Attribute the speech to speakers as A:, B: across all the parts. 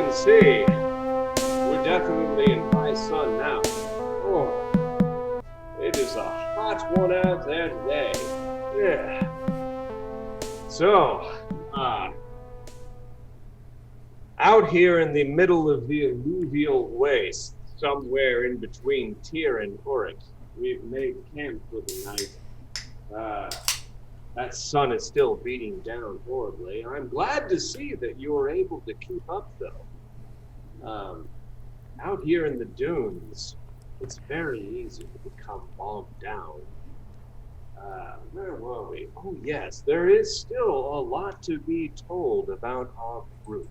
A: can see, we're definitely in high sun now. Oh, it is a hot one out there today. Yeah. So, out here in the middle of the alluvial waste, somewhere in between Tyr and Uruk, we've made camp for the night. That sun is still beating down horribly. I'm glad to see that you were able to keep up, though. Out here in the dunes, it's very easy to become bogged down. Where were we? Oh, yes, there is still a lot to be told about our group.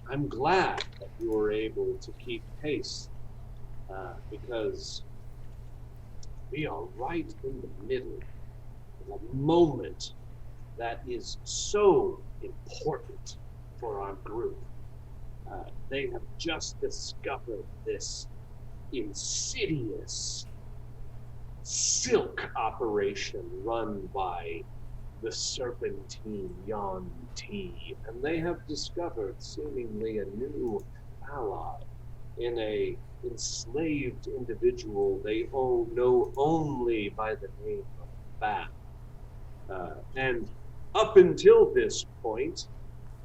A: I'm glad that you were able to keep pace, because we are right in the middle of a moment that is so important for our group. They have just discovered this insidious silk operation run by the serpentine Yon T, and they have discovered seemingly a new ally in a enslaved individual they all know only by the name of BAP. And up until this point,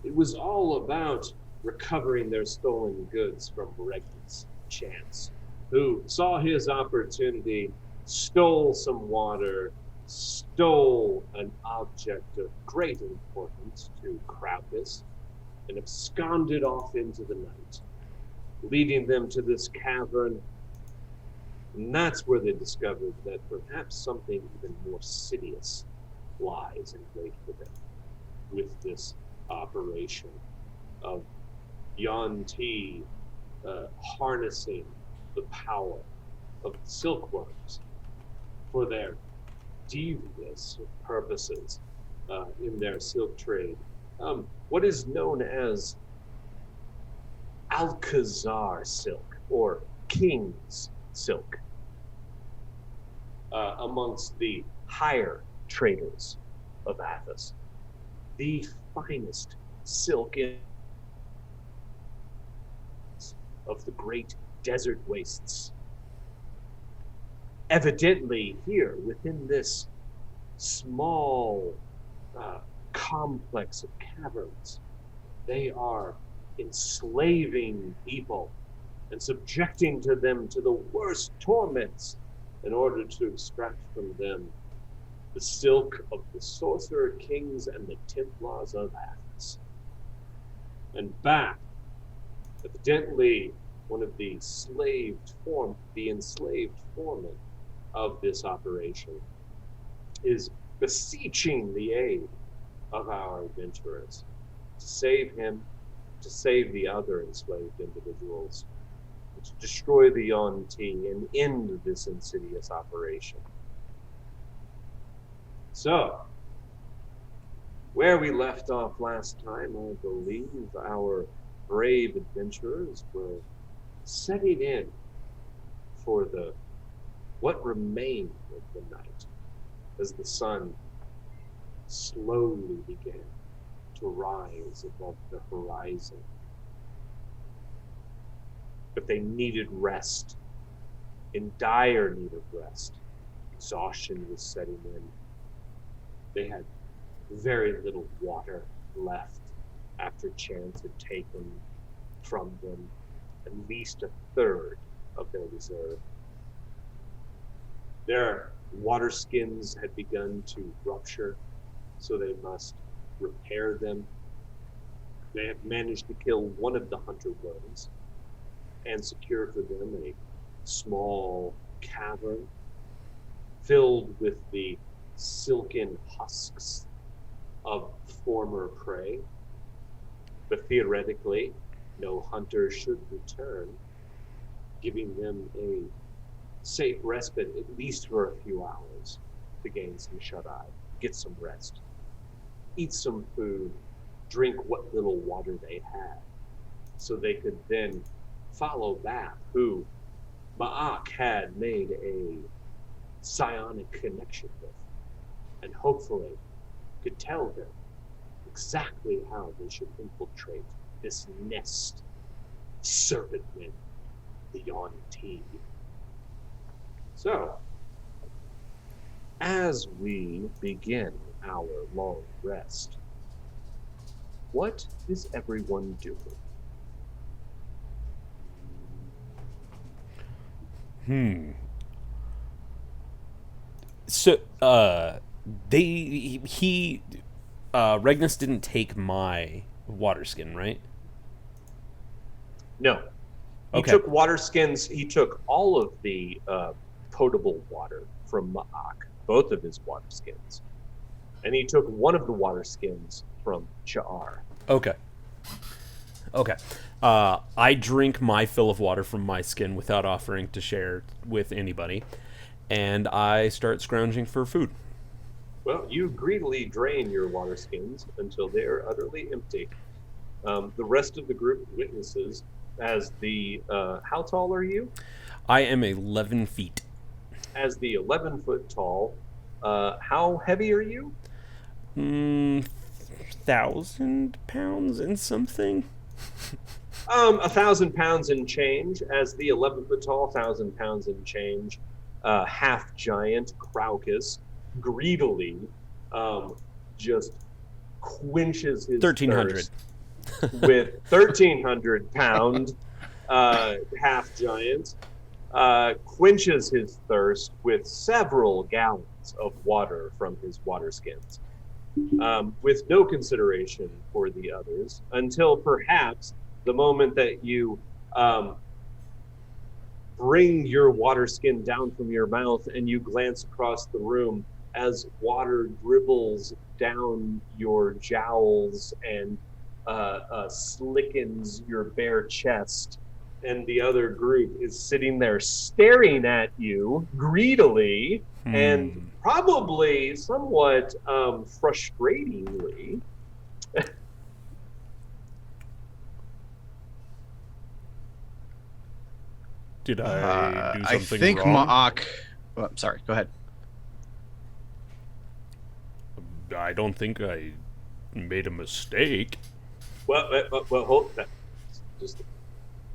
A: it was all about recovering their stolen goods from Regnus Chance, who saw his opportunity, stole some water, stole an object of great importance to Krampus, and absconded off into the night, leading them to this cavern. And that's where they discovered that perhaps something even more sinuous lies in wait for them with this operation of Yon T harnessing the power of silkworms for their devious purposes in their silk trade. What is known as Alcazar silk, or King's silk, amongst the higher traders of Athos. The finest silk of the great desert wastes. Evidently here, within this small complex of caverns, they are enslaving people and subjecting to them to the worst torments in order to extract from them the silk of the Sorcerer Kings and the Templars of Athos. And BAP, evidently one of the enslaved foremen of this operation, is beseeching the aid of our adventurers to save him, to save the other enslaved individuals, and to destroy the Yon T and end this insidious operation. So, where we left off last time, I believe our brave adventurers were setting in for what remained of the night as the sun slowly began to rise above the horizon. But they needed rest, in dire need of rest. Exhaustion was setting in. They had very little water left after Chance had taken from them at least a third of their reserve. Their water skins had begun to rupture, so they must repair them. They have managed to kill one of the hunter worms and secure for them a small cavern filled with the silken husks of former prey. But theoretically, no hunter should return, giving them a safe respite at least for a few hours to gain some shut-eye, get some rest, eat some food, drink what little water they had, so they could then follow BAP, who Ma'ak had made a psionic connection with, and hopefully could tell them exactly how they should infiltrate this nest serpent men, the Yuan-Ti. So, as we begin our long rest, what is everyone doing?
B: So, Regnus didn't take my water skin, right?
A: No. He took water skins. He took all of the potable water from Ma'ak, both of his water skins. And he took one of the water skins from Cha'ar.
B: Okay. I drink my fill of water from my skin without offering to share with anybody, and I start scrounging for food.
A: Well, you greedily drain your water skins until they are utterly empty. The rest of the group witnesses as the... how tall are you?
B: I am 11 feet.
A: As the 11-foot tall, how heavy are you?
B: 1,000 pounds and something.
A: 1,000 pounds and change. As the 11-foot tall, 1,000 pounds and change, half giant Craucus greedily just quenches his
B: 1,300
A: with 1,300 pound half giant. Quenches his thirst with several gallons of water from his water skins, with no consideration for the others, until perhaps the moment that you bring your water skin down from your mouth and you glance across the room as water dribbles down your jowls and slickens your bare chest, and the other group is sitting there staring at you greedily and probably somewhat frustratingly.
B: Did I do something
C: I think
B: wrong?
C: Ma'ak... Oh, sorry, go ahead.
B: I don't think I made a mistake.
A: Well, hold that. Just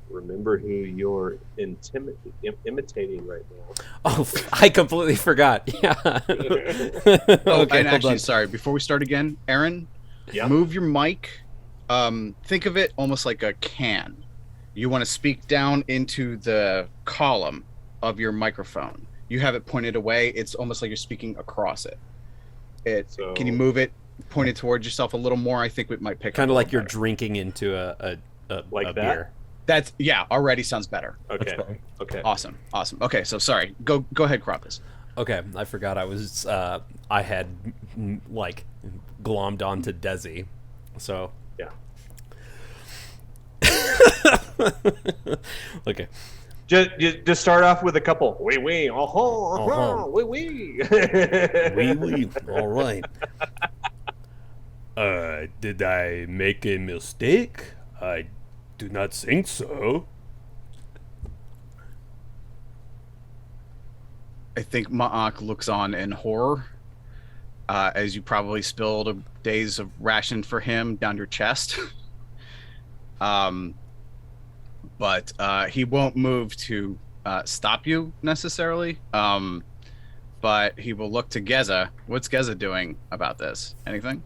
A: remember who you're imitating right now.
B: Oh, I completely forgot. Yeah.
C: And actually, sorry, before we start again, Aaron, move your mic. Think of it almost like a can. You want to speak down into the column of your microphone. You have it pointed away. It's almost like you're speaking across it. Can you move it, point it towards yourself a little more? I think it might pick up.
B: Kind of like you're drinking into a beer.
C: That's already sounds better.
A: Okay.
C: Awesome. Okay, so sorry. Go ahead, Crocus.
B: Okay, I forgot I had like glommed onto Desi. So
A: yeah.
B: Okay.
A: Just start off with a couple. Wee wee. Wee wee.
B: Wee wee. All right. Did I make a mistake? I do not think so.
C: I think Ma'ak looks on in horror as you probably spilled a day's of ration for him down your chest. But he won't move to stop you necessarily. But he will look to Geza. What's Geza doing about this? Anything?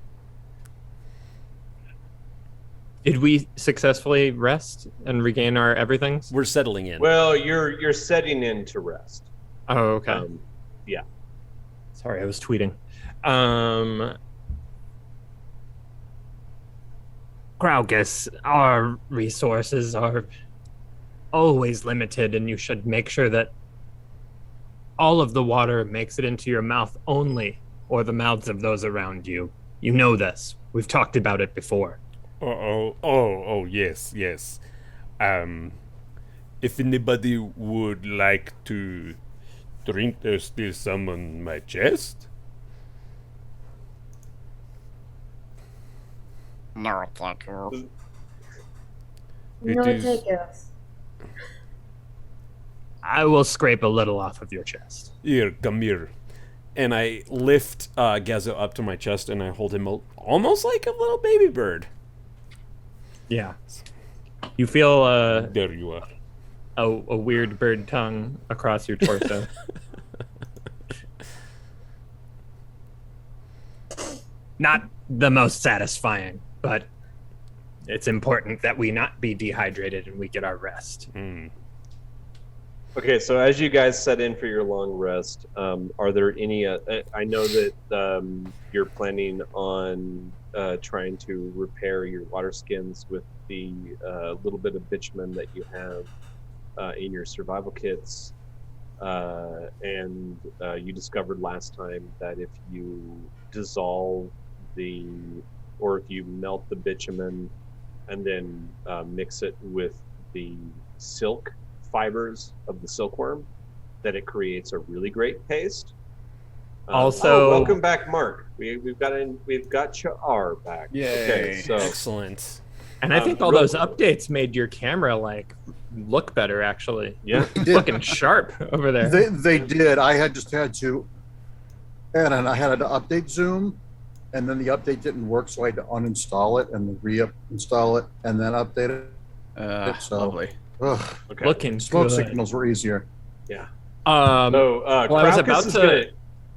D: Did we successfully rest and regain our everythings?
B: We're settling in.
A: Well, you're setting in to rest.
D: Oh, okay.
A: Yeah.
D: Sorry, I was tweeting. Craucus, our resources are always limited, and you should make sure that all of the water makes it into your mouth only, or the mouths of those around you. You know this. We've talked about it before.
B: Oh, yes. If anybody would like to drink, there's still some on my chest.
C: No, thank you.
E: Take us.
D: I will scrape a little off of your chest.
B: Here, come here. and I lift Gezo up to my chest, and I hold him almost like a little baby bird.
D: Yeah. You feel
B: There you are.
D: A weird bird tongue across your torso. Not the most satisfying, but it's important that we not be dehydrated and we get our rest.
E: Okay, so as you guys set in for your long rest, are there any? I know that you're planning on trying to repair your water skins with the little bit of bitumen that you have in your survival kits, and you discovered last time that if you dissolve or if you melt the bitumen and then mix it with the silk fibers of the silkworm, that it creates a really great paste.
D: Also,
E: welcome back, Mark. We've got Char back.
C: Yay.
E: Okay, so
B: Excellent.
D: and I think all those updates made your camera like look better. Actually,
E: yeah,
D: looking sharp over there.
F: They did. I had to, and I had to update Zoom, and then the update didn't work, so I had to uninstall it and reinstall it and then update it. So,
C: lovely.
F: Ugh,
E: okay.
D: Looking
F: smoke
D: good.
F: signals were easier.
E: Yeah.
D: So,
E: I
D: was about to.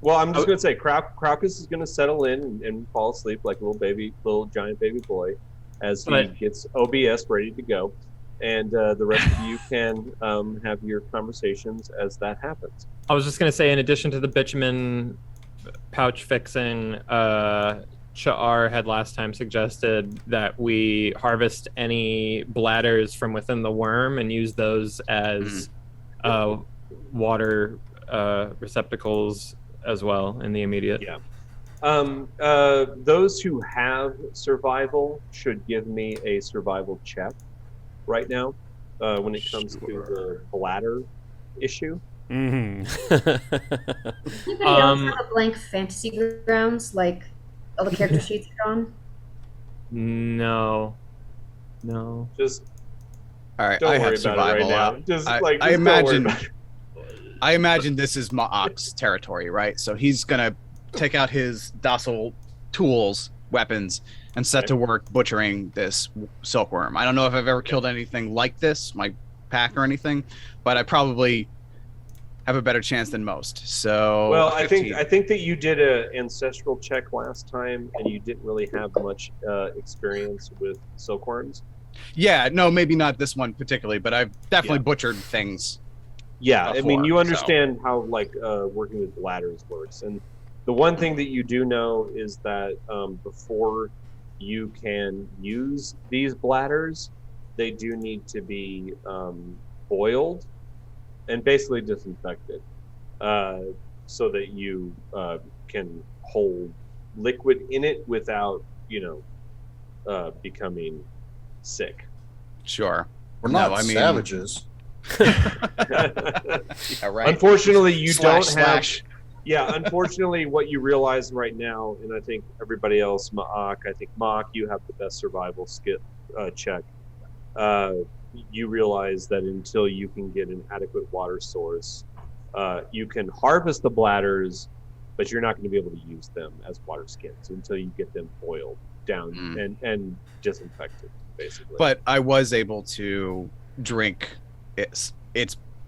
E: I'm just going to say, Crocus is going to settle in and fall asleep like a little giant baby boy, as he gets OBS ready to go, and the rest of you can have your conversations as that happens.
D: I was just going to say, in addition to the bitumen pouch fixing, Cha'ar had last time suggested that we harvest any bladders from within the worm and use those as water receptacles as well in the immediate.
E: Yeah. Those who have survival should give me a survival check right now when it comes to the bladder issue.
G: Anybody else have a blank fantasy grounds, like all the character sheets are on?
D: No.
E: Just
C: All right,
E: don't
C: I
E: worry
C: have
E: about it
C: survival.
E: right now. Just
C: I
E: don't worry
C: imagine.
E: about it.
C: I imagine this is Ma'ak's territory, right? So he's gonna take out his docile tools, weapons, and set to work butchering this silkworm. I don't know if I've ever killed anything like this, my pack or anything, but I probably have a better chance than most. So
E: Well, I think that you did an ancestral check last time, and you didn't really have much experience with silkworms.
C: Yeah, no, maybe not this one particularly, but I've definitely butchered things.
E: Yeah, I mean,
C: before,
E: you understand how working with bladders works, and the one thing that you do know is that before you can use these bladders, they do need to be boiled and basically disinfected, so that you can hold liquid in it without, becoming sick.
C: Sure.
F: We're not savages.
C: Yeah, right.
E: Unfortunately, you don't have.
C: /
E: Yeah, unfortunately, what you realize right now, and I think everybody else, Ma'ak, you have the best survival check. You realize that until you can get an adequate water source, you can harvest the bladders, but you're not going to be able to use them as water skins until you get them boiled down and disinfected, basically.
C: But I was able to drink its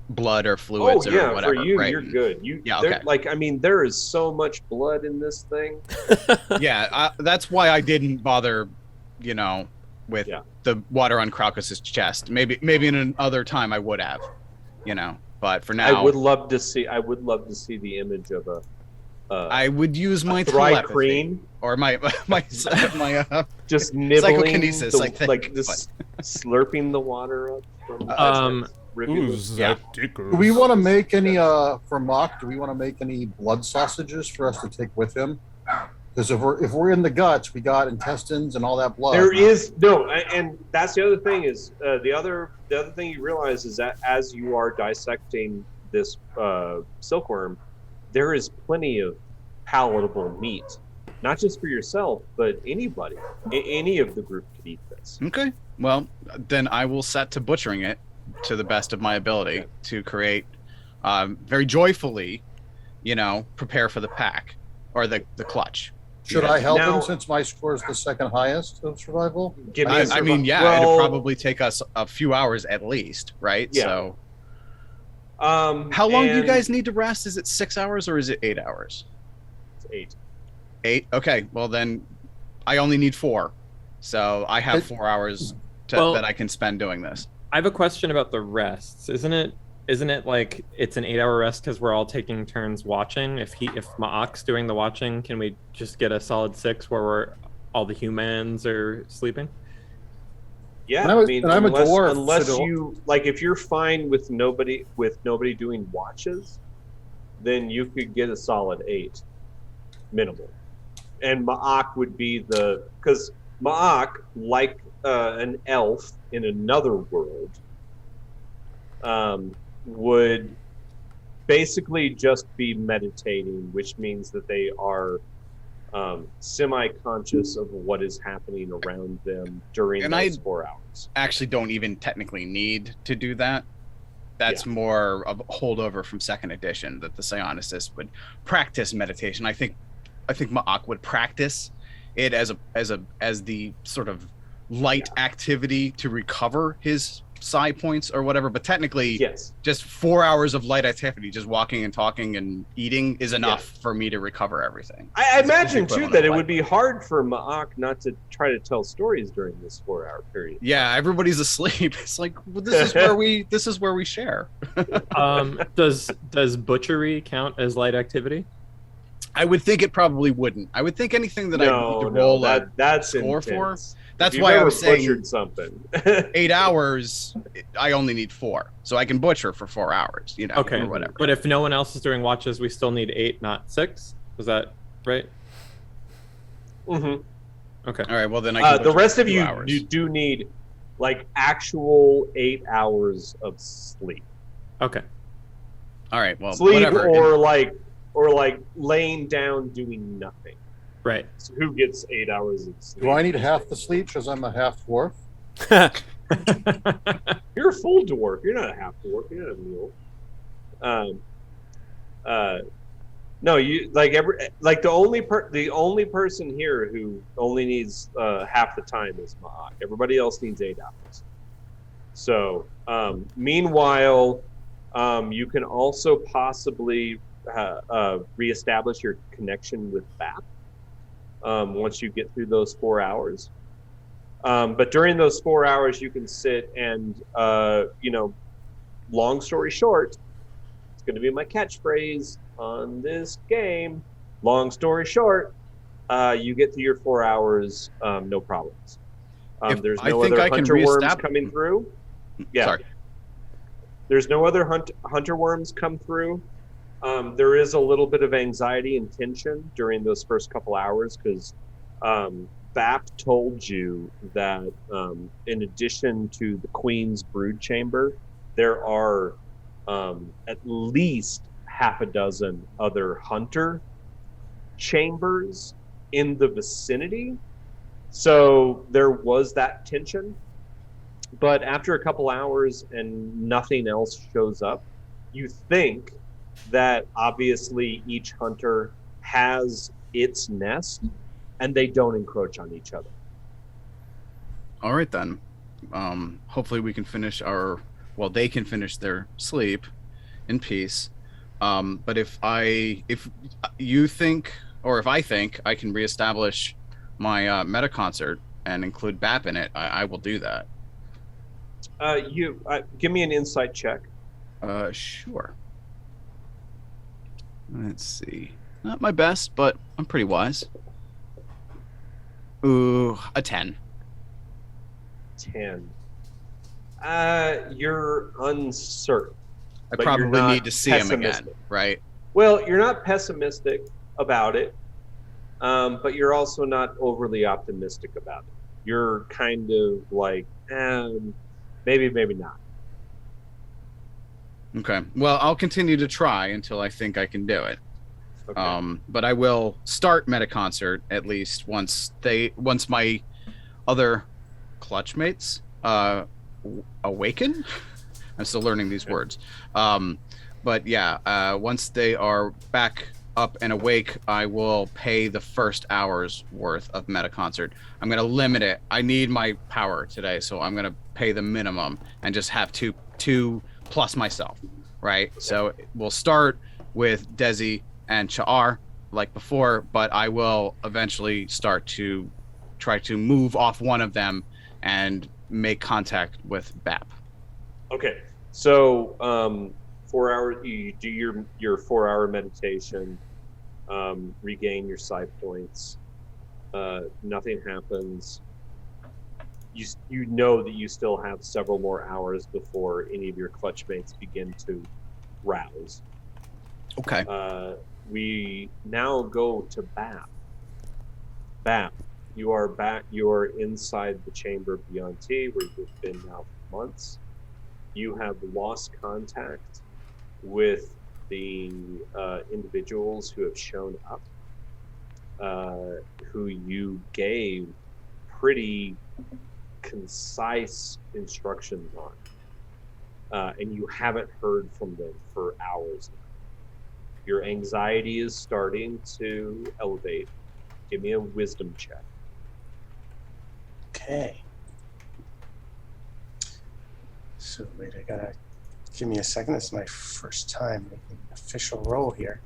C: blood or fluids or whatever.
E: For you,
C: right?
E: you're good.
C: Okay.
E: There is so much blood in this thing.
C: Yeah, that's why I didn't bother, with the water on Crocus's chest. Maybe in another time I would have, But for now,
E: I would love to see the image of a.
C: I would use my
E: thri-kreen
C: or my
E: just nibbling
C: psychokinesis, I think,
E: slurping the water up from.
F: Do we want to make any for Mock? Do we want to make any blood sausages for us to take with him? Because if we're in the guts, we got intestines and all that blood.
E: There is no, and that's the other thing is the other thing you realize is that as you are dissecting this silkworm, there is plenty of palatable meat, not just for yourself, but anybody, any of the group could eat this.
C: Okay, well then I will set to butchering it to the best of my ability to create very joyfully prepare for the pack or the clutch.
F: Should I help
E: Now-
F: him since my score is the second highest of survival?
E: Give me a
C: I mean, yeah,
E: well,
C: it'd probably take us a few hours at least, right?
E: Yeah.
C: So how long do you
E: and
C: guys need to rest? Is it 6 hours or is it 8 hours?
E: it's 8.
C: 8? Okay, well then I only need 4. So I have 4 hours that I can spend doing this.
D: I have a question about the rests. Isn't it like it's an 8-hour rest because we're all taking turns watching? If Ma'ak's doing the watching, can we just get a solid 6 where all the humans are sleeping?
E: Yeah,
F: And I'm a dwarf,
E: unless
F: so
E: you like, if you're fine with nobody doing watches, then you could get a solid 8, minimal. And Ma'ak would be because Ma'ak, like an elf in another world, would basically just be meditating, which means that they are semi-conscious of what is happening around them during those 4 hours.
C: Actually don't even technically need to do that. That's more of a holdover from second edition, that the psionicist would practice meditation. I think Ma'ak would practice it as the sort of light activity to recover his psi points or whatever, but technically just 4 hours of light activity, just walking and talking and eating, is enough for me to recover everything.
E: I imagine too that it would be hard for Ma'ak not to try to tell stories during this 4-hour period.
C: Yeah, everybody's asleep. It's like, well, this is where we share.
D: Does butchery count as light activity?
C: I would think it probably wouldn't. I would think anything that I need to roll
E: that's
C: score
E: intense.
C: for. That's
E: If
C: why
E: you've
C: I was
E: ever
C: saying
E: butchered something.
C: 8 hours. I only need 4, so I can butcher for 4 hours.
D: Okay,
C: or whatever.
D: But if no one else is doing watches, we still need 8, not 6. Was that right?
E: Mm-hmm.
D: Okay.
C: All right. Well, then I can
E: the
C: butcher
E: rest
C: for
E: of
C: 2
E: you,
C: hours.
E: you do need like actual 8 hours of sleep.
D: Okay.
C: All right. Well,
E: Sleep
C: whatever.
E: or like laying down doing nothing.
D: Right.
E: So who gets 8 hours of sleep?
F: Do I need half the sleep because I'm a half dwarf?
E: You're a full dwarf. You're not a half dwarf. You're not a mule. No, you the only person here who only needs half the time is Ma'ak. Everybody else needs 8 hours. So, meanwhile, you can also possibly reestablish your connection with BAP once you get through those 4 hours. But during those 4 hours, you can sit and, long story short, it's going to be my catchphrase on this game. Long story short, you get through your 4 hours, no problems. There's no other hunter worms coming through. Yeah.
C: Sorry.
E: There's no other hunter worms come through. There is a little bit of anxiety and tension during those first couple hours because BAP told you that in addition to the Queen's brood chamber, there are at least half a dozen other hunter chambers in the vicinity. So there was that tension. But after a couple hours and nothing else shows up, you think that obviously each hunter has its nest and they don't encroach on each other.
C: All right, then. Hopefully we can finish they can finish their sleep in peace. But if I think I can reestablish my meta concert and include BAP in it, I will do that.
E: Give me an insight check.
C: Sure. Let's see. Not my best, but I'm pretty wise. Ooh, a 10.
E: 10. You're uncertain.
C: I
E: but
C: probably
E: you're not
C: need to see him again,
E: pessimistic.
C: right?
E: Well, you're not pessimistic about it, but you're also not overly optimistic about it. You're kind of like, maybe not.
C: Okay. Well, I'll continue to try until I think I can do it.
E: Okay.
C: But I will start Metaconcert at least once my other clutchmates awaken. I'm still learning these words. But yeah, once they are back up and awake, I will pay the first hour's worth of meta concert. I'm going to limit it. I need my power today, so I'm going to pay the minimum and just have two plus myself, right? So we'll start with Desi and Cha'ar like before, but I will eventually start to try to move off one of them and make contact with BAP.
E: Okay, so 4 hours, you do your 4-hour meditation, regain your side points. Nothing happens. You know that you still have several more hours before any of your clutch mates begin to rouse.
C: Okay.
E: We now go to BAP. BAP, you are back. You are inside the chamber beyond T, where you've been now for months. You have lost contact with the individuals who have shown up, who you gave pretty concise instructions on, and you haven't heard from them for hours now. Your anxiety is starting to elevate. Give me a wisdom check.
H: Okay. So wait, I gotta give me a second. This is my first time making an official roll here.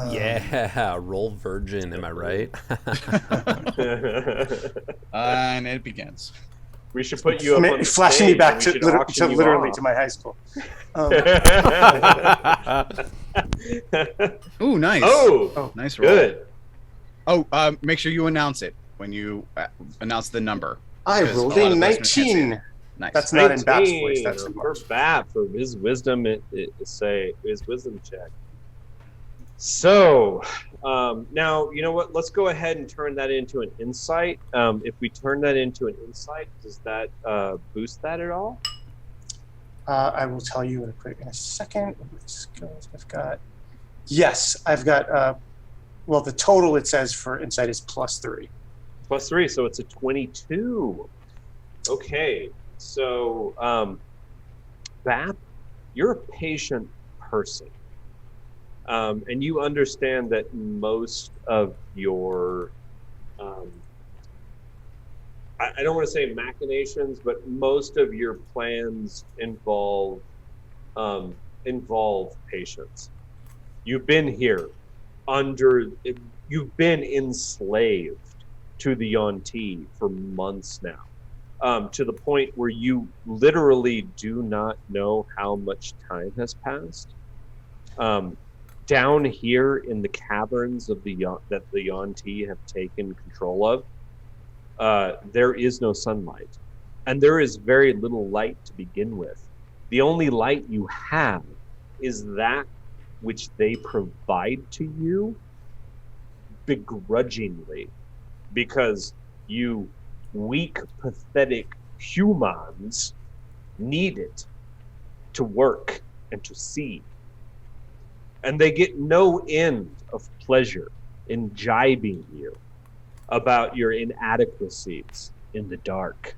B: Yeah, roll virgin. Am I right?
C: And it begins.
E: We should put you up on the
H: flashing me
E: stage
H: back
E: and
H: to,
E: we should auction you
H: literally
E: off.
H: to my high school.
C: Ooh, nice.
E: Oh,
C: Nice roll.
E: good.
C: Oh, make sure you announce it when you announce the number.
H: I
C: Because
H: rolled
C: a lot
H: a
C: of listeners can't see it.
H: 19.
C: Nice.
H: That's not in BAP's
E: 19
H: voice. That's in
E: for
H: Mark's.
E: BAP for his wisdom. His wisdom check. So now you know what? Let's go ahead and turn that into an insight. If we turn that into an insight, does that boost that at all?
H: I will tell you in a second. What skills I've got? Yes, I've got. Well, the total it says for insight is +3.
E: +3, so it's a 22. Okay, so BAP, you're a patient person. And you understand that most of your, I don't want to say machinations, but most of your plans involve patience. You've been here you've been enslaved to the Yuan-Ti for months now, to the point where you literally do not know how much time has passed. Down here in the caverns of that the Yuan-Ti have taken control of, there is no sunlight, and there is very little light to begin with. The only light you have is that which they provide to you begrudgingly, because you weak, pathetic humans need it to work and to see. And they get no end of pleasure in jibing you about your inadequacies in the dark.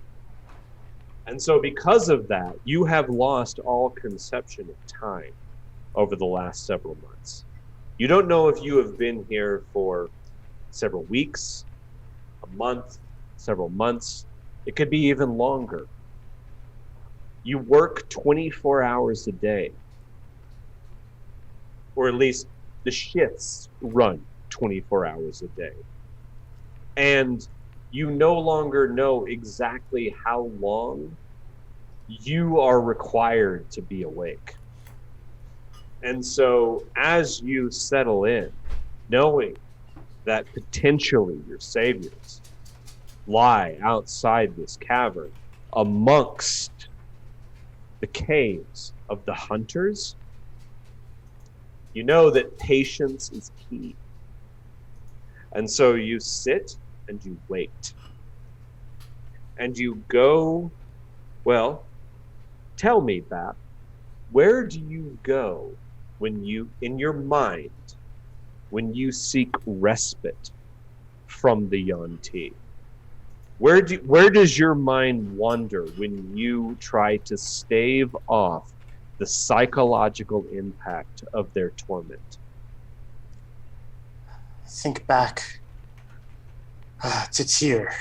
E: And so because of that, you have lost all conception of time over the last several months. You don't know if you have been here for several weeks, a month, several months. It could be even longer. You work 24 hours a day, or at least the shifts run 24 hours a day. And you no longer know exactly how long you are required to be awake. And so as you settle in, knowing that potentially your saviors lie outside this cavern amongst the caves of the hunters, you know that patience is key. And so you sit and you wait. And you go, well, tell me, BAP, where do you go when you, in your mind, when you seek respite from the Yuan-Ti? Where does your mind wander when you try to stave off the psychological impact of their torment.
H: Think back to Tyr,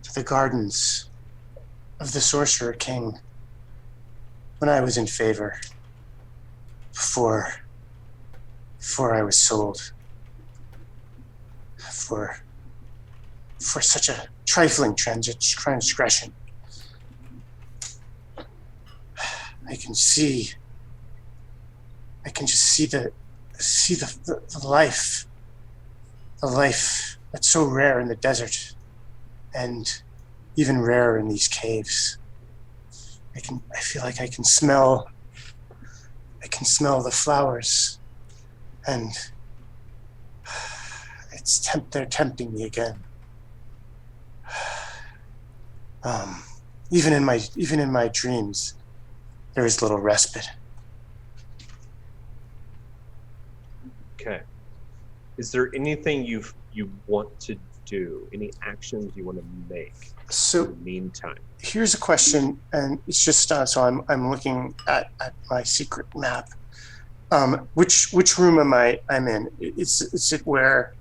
H: to the gardens of the Sorcerer King, when I was in favor, before I was sold for such a trifling transgression. I can just see the life that's so rare in the desert, and even rarer in these caves. I feel like I can smell the flowers, and they're tempting me again. Even in my dreams, there is little respite.
E: Okay. Is there anything you want to do? Any actions you want to make?
H: So,
E: in the meantime,
H: here's a question, and it's just so I'm looking at my secret map. Which room I'm in? Is it where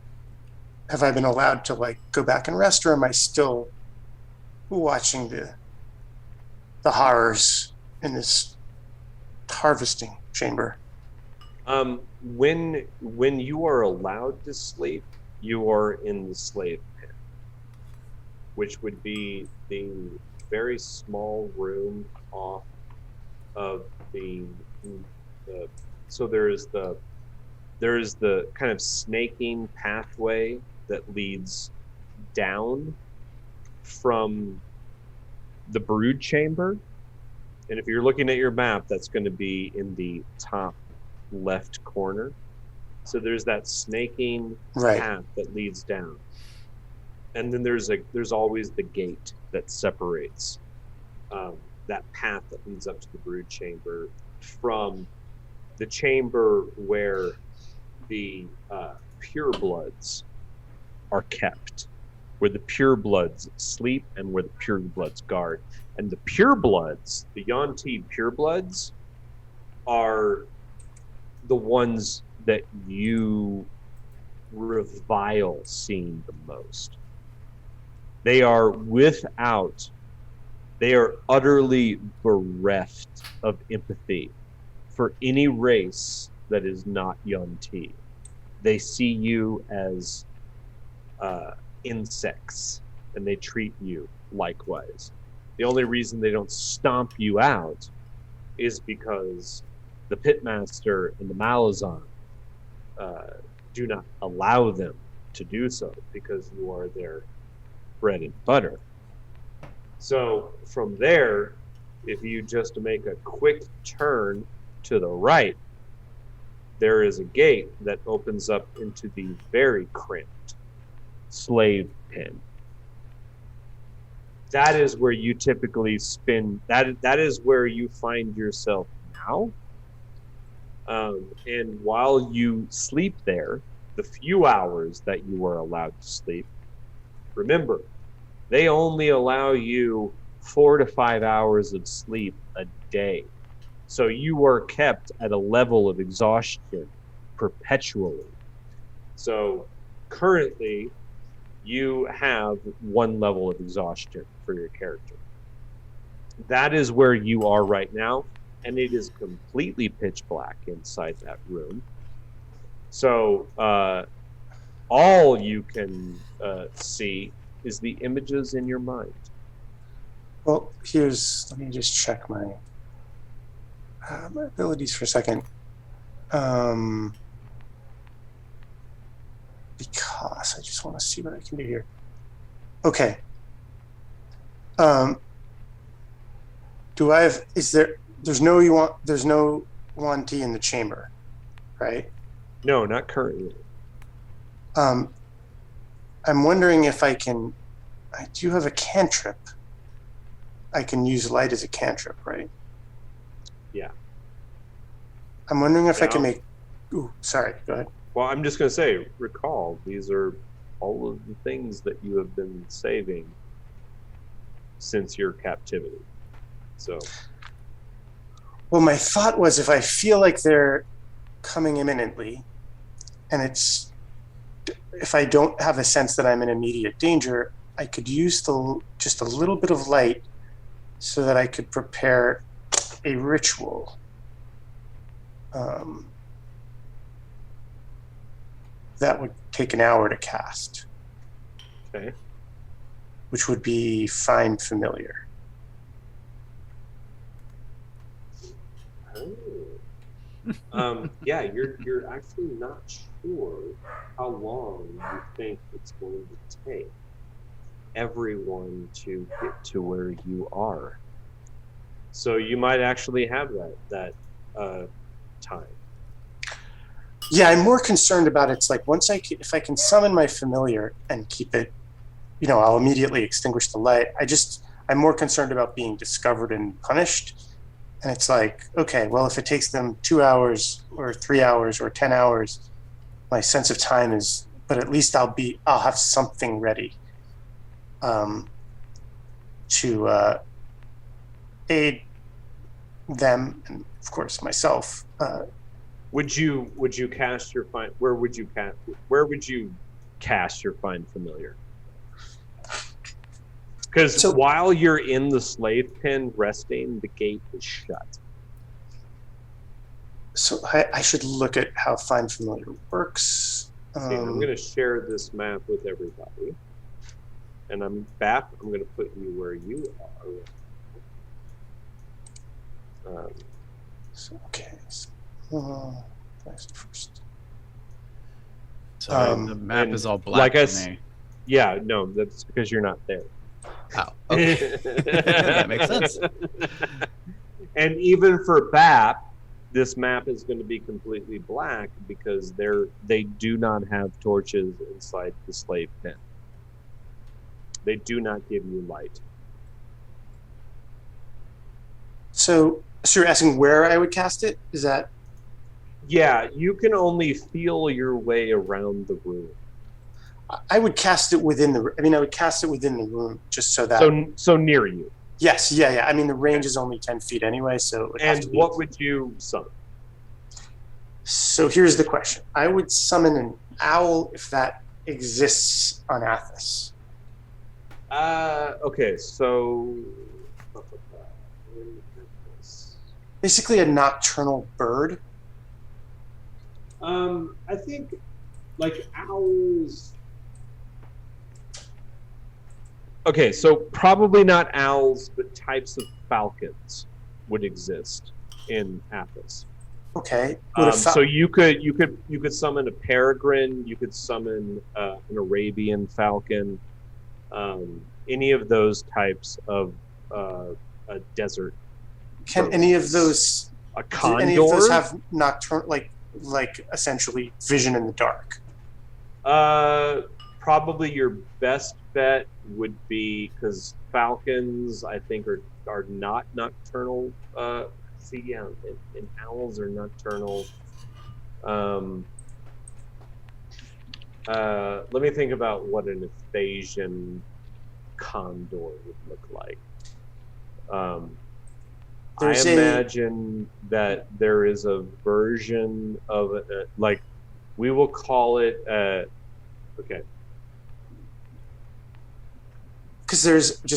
H: have I been allowed to like go back and rest, or am I still watching the horrors in this harvesting chamber?
E: When you are allowed to sleep, you are in the slave pen, which would be the very small room off of the so there's the kind of snaking pathway that leads down from the brood chamber, and if you're looking at your map, that's going to be in the top left corner. So there's that snaking path that leads down, and then there's always the gate that separates that path that leads up to the brood chamber from the chamber where the purebloods are kept, where the purebloods sleep and where the purebloods guard. And the purebloods, the Yuan-Ti purebloods, are the ones that you revile seeing the most. They are utterly bereft of empathy for any race that is not Yuan-Ti. They see you as insects, and they treat you likewise. The only reason they don't stomp you out is because the pitmaster and the Malazan do not allow them to do so, because you are their bread and butter. So from there, if you just make a quick turn to the right, there is a gate that opens up into the very cramped slave pen. That is where you typically spend, that is where you find yourself now. And while you sleep there, the few hours that you are allowed to sleep, remember, they only allow you 4 to 5 hours of sleep a day. So you are kept at a level of exhaustion perpetually. So currently, you have 1 level of exhaustion for your character. That is where you are right now, and it is completely pitch black inside that room. So all you can see is the images in your mind.
H: Well, let me just check my abilities for a second. Because I just want to see what I can do here. Okay. There's no Yuan-Ti in the chamber, right?
E: No, not currently.
H: I'm wondering if I do have a cantrip. I can use light as a cantrip, right?
E: Yeah.
H: I'm wondering if I can make... Ooh, sorry, go ahead.
E: Well, I'm just going to say, recall, these are all of the things that you have been saving since your captivity. So...
H: Well, my thought was if I feel like they're coming imminently, and if I don't have a sense that I'm in immediate danger, I could use just a little bit of light so that I could prepare a ritual. That would take an hour to cast.
E: Okay.
H: Which would be Find Familiar.
E: Yeah, you're actually not sure how long you think it's going to take everyone to get to where you are. So you might actually have that time.
H: Yeah, I'm more concerned about it's like if I can summon my familiar and keep it, I'll immediately extinguish the light. I'm more concerned about being discovered and punished. And it's like, okay, well, if it takes them 2 hours or 3 hours or 10 hours, my sense of time but at least I'll have something ready to aid them and of course myself.
E: Would you cast your find? Where would you cast your Find Familiar? Because while you're in the slave pen resting, the gate is shut.
H: So I should look at how Find Familiar works.
E: I'm going to share this map with everybody, and BAP. I'm going to put you where you are.
H: Okay. First.
C: Sorry, the map is all black for me.
E: Yeah, no, that's because you're not there.
C: Oh, okay. That makes sense.
E: And even for BAP, this map is going to be completely black because they do not have torches inside the slave pen. They do not give you light.
H: So you're asking where I would cast it? Is that?
E: Yeah, you can only feel your way around the room.
H: I would cast it within the room just so that.
E: So near you.
H: Yes, yeah. I mean, the range is only 10 feet anyway, so.
E: And what would you summon?
H: So here's the question. I would summon an owl if that exists on Athos.
E: Okay, so.
H: Basically a nocturnal bird.
E: I think, like, owls. Okay, so probably not owls, but types of falcons would exist in Athos.
H: Okay.
E: So you could summon a peregrine. You could summon an Arabian falcon. Any of those types of a desert.
H: Can any of those?
E: A condor?
H: Do any of those have nocturnal, like essentially vision in the dark?
E: Probably your best bet would be, because falcons, I think, are not nocturnal. And owls are nocturnal. Let me think about what an Athasian condor would look like. I imagine that there is a version of it, like, we will call it, okay.
H: Because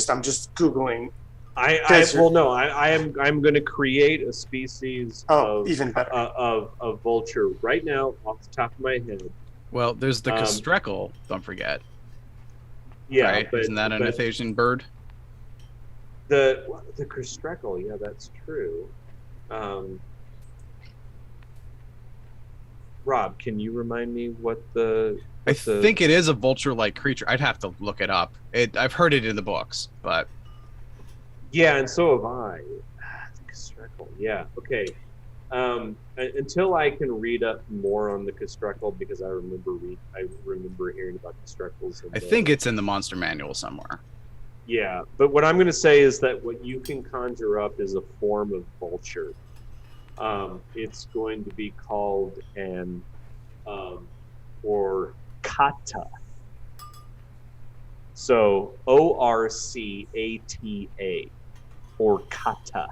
H: I'm just Googling.
E: I'm going to create a species
H: even better.
E: of vulture right now off the top of my head.
C: Well, there's the Castrecal, don't forget.
E: Yeah,
C: right? Isn't that an Athasian bird?
E: The Castrecal, yeah, that's true. Rob, can you remind me what
C: I think it is a vulture-like creature. I'd have to look it up. I've heard it in the books, but
E: yeah, and so have I. The Castrecal, yeah, okay. Until I can read up more on the Castrecal, because I remember hearing about Castrecals.
C: I think it's in the monster manual somewhere.
E: Yeah, but what I'm going to say is that what you can conjure up is a form of vulture. It's going to be called an orcata. So Orcata, orcata.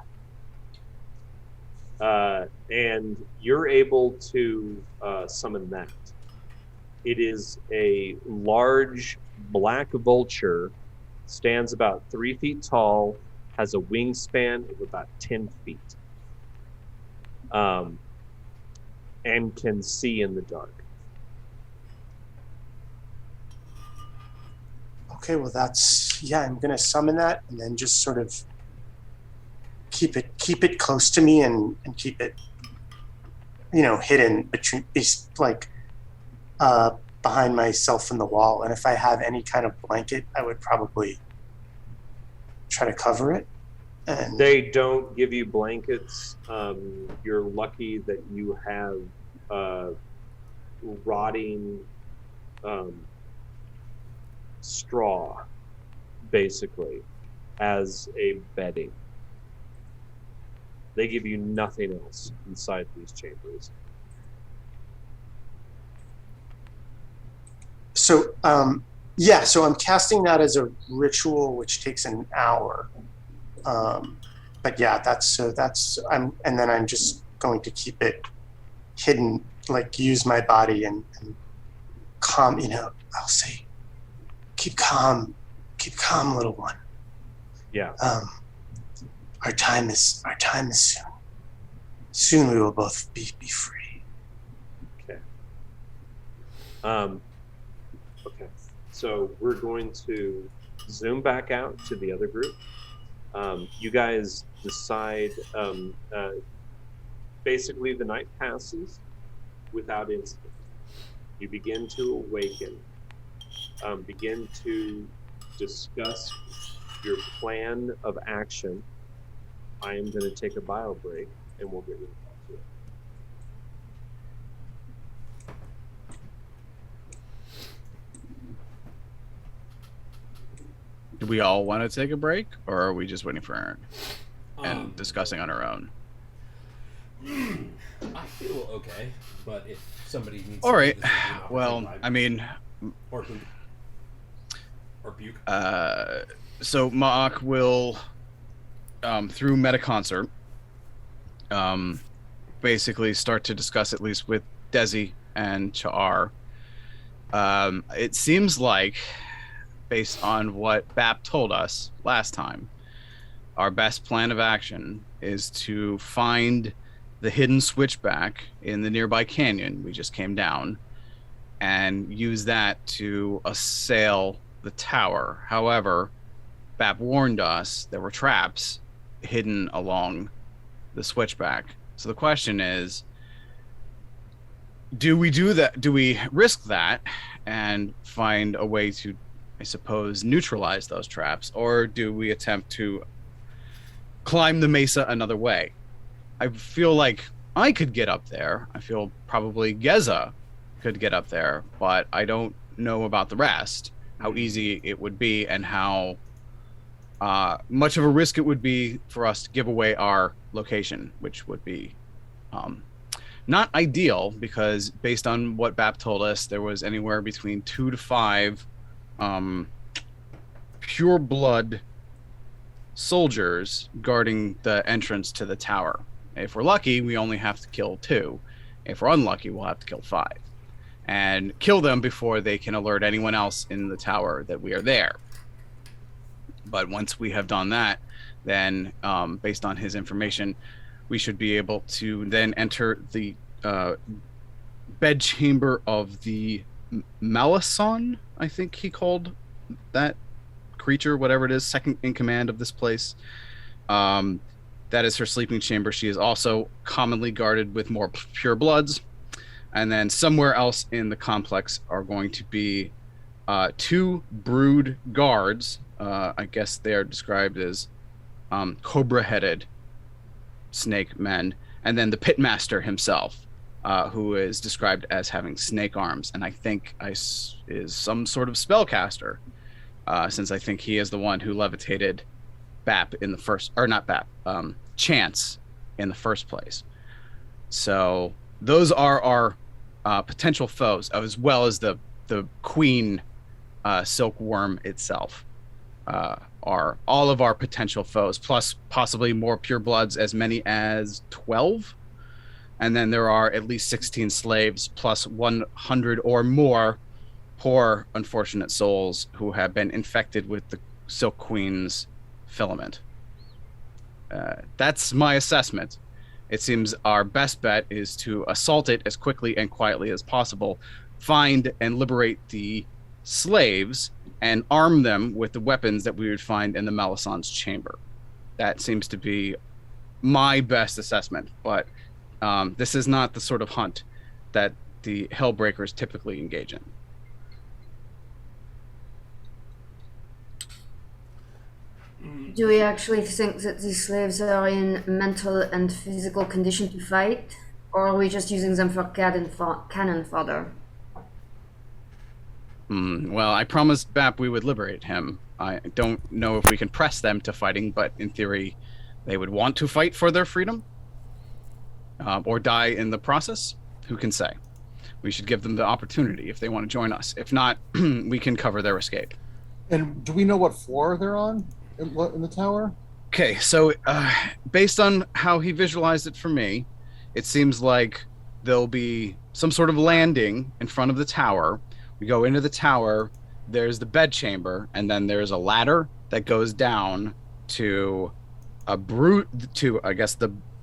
E: and you're able to summon that. It is a large black vulture, stands about 3 feet tall, has a wingspan of about 10 feet, and can see in the dark.
H: Okay, well I'm gonna summon that and then just sort of keep it close to me and keep it, hidden between, like, behind myself and the wall. And if I have any kind of blanket, I would probably try to cover it. And
E: they don't give you blankets. You're lucky that you have rotting straw, basically, as a bedding. They give you nothing else inside these chambers.
H: So, so I'm casting that as a ritual, which takes an hour. But yeah, and then I'm just going to keep it hidden, like use my body and calm, I'll say, keep calm, little one.
E: Yeah.
H: Our time is soon. Soon we will both be free.
E: Okay. Okay. So we're going to zoom back out to the other group. You guys decide. Basically, the night passes without incident. You begin to awaken. Begin to discuss your plan of action. I am going to take a bio break, and we'll get back to it.
C: Do we all want to take a break, or are we just waiting for Aaron and discussing on our own?
B: I feel okay, but if somebody needs
C: all right,
B: well,
C: I mean,
B: or puke.
C: So Ma'ak will, through Metaconcert, basically start to discuss, at least with Desi and Cha'ar. It seems like, based on what BAP told us last time, our best plan of action is to find the hidden switchback in the nearby canyon we just came down and use that to assail the tower. However, BAP warned us there were traps hidden along the switchback. So the question is, do we do that? Do we risk that and find a way to, I suppose, neutralize those traps, or do we attempt to climb the mesa another way? I feel like I could get up there. I feel probably Geza could get up there, but I don't know about the rest, how easy it would be and how much of a risk it would be for us to give away our location, which would be not ideal, because based on what BAP told us, there was anywhere between 2 to 5 pure blood soldiers guarding the entrance to the tower. If we're lucky, we only have to kill 2. If we're unlucky, we'll have to kill 5 and kill them before they can alert anyone else in the tower that we are there. But once we have done that, then based on his information, we should be able to then enter the bed chamber of the Malison, I think he called that creature, whatever it is, second in command of this place. That is her sleeping chamber. She is also commonly guarded with more pure bloods. And then somewhere else in the complex are going to be 2 brood guards. I guess they are described as cobra-headed snake men. And then the pitmaster himself, who is described as having snake arms. And I think is some sort of spellcaster, since I think he is the one who levitated BAP in the first, or not BAP, Chance in the first place. So those are our potential foes, as well as the queen silkworm itself, all of our potential foes, plus possibly more purebloods, as many as 12. And then there are at least 16 slaves, plus 100 or more poor, unfortunate souls who have been infected with the Silk Queen's filament. That's my assessment. It seems our best bet is to assault it as quickly and quietly as possible, find and liberate the slaves, and arm them with the weapons that we would find in the Malison's chamber. That seems to be my best assessment, but this is not the sort of hunt that the Hellbreakers typically engage in.
G: Do we actually think that these slaves are in mental and physical condition to fight? Or are we just using them for cannon fodder?
C: Well, I promised BAP we would liberate him. I don't know if we can press them to fighting, but in theory, they would want to fight for their freedom. Or die in the process. Who can say? We should give them the opportunity if they want to join us. If not, we can cover their escape.
F: And do we know what floor they're on in the tower?
C: Okay, so based on how he visualized it for me, it seems like there'll be some sort of landing in front of the tower. We go into the tower, there's the bed chamber, and then there's a ladder that goes down to a I guess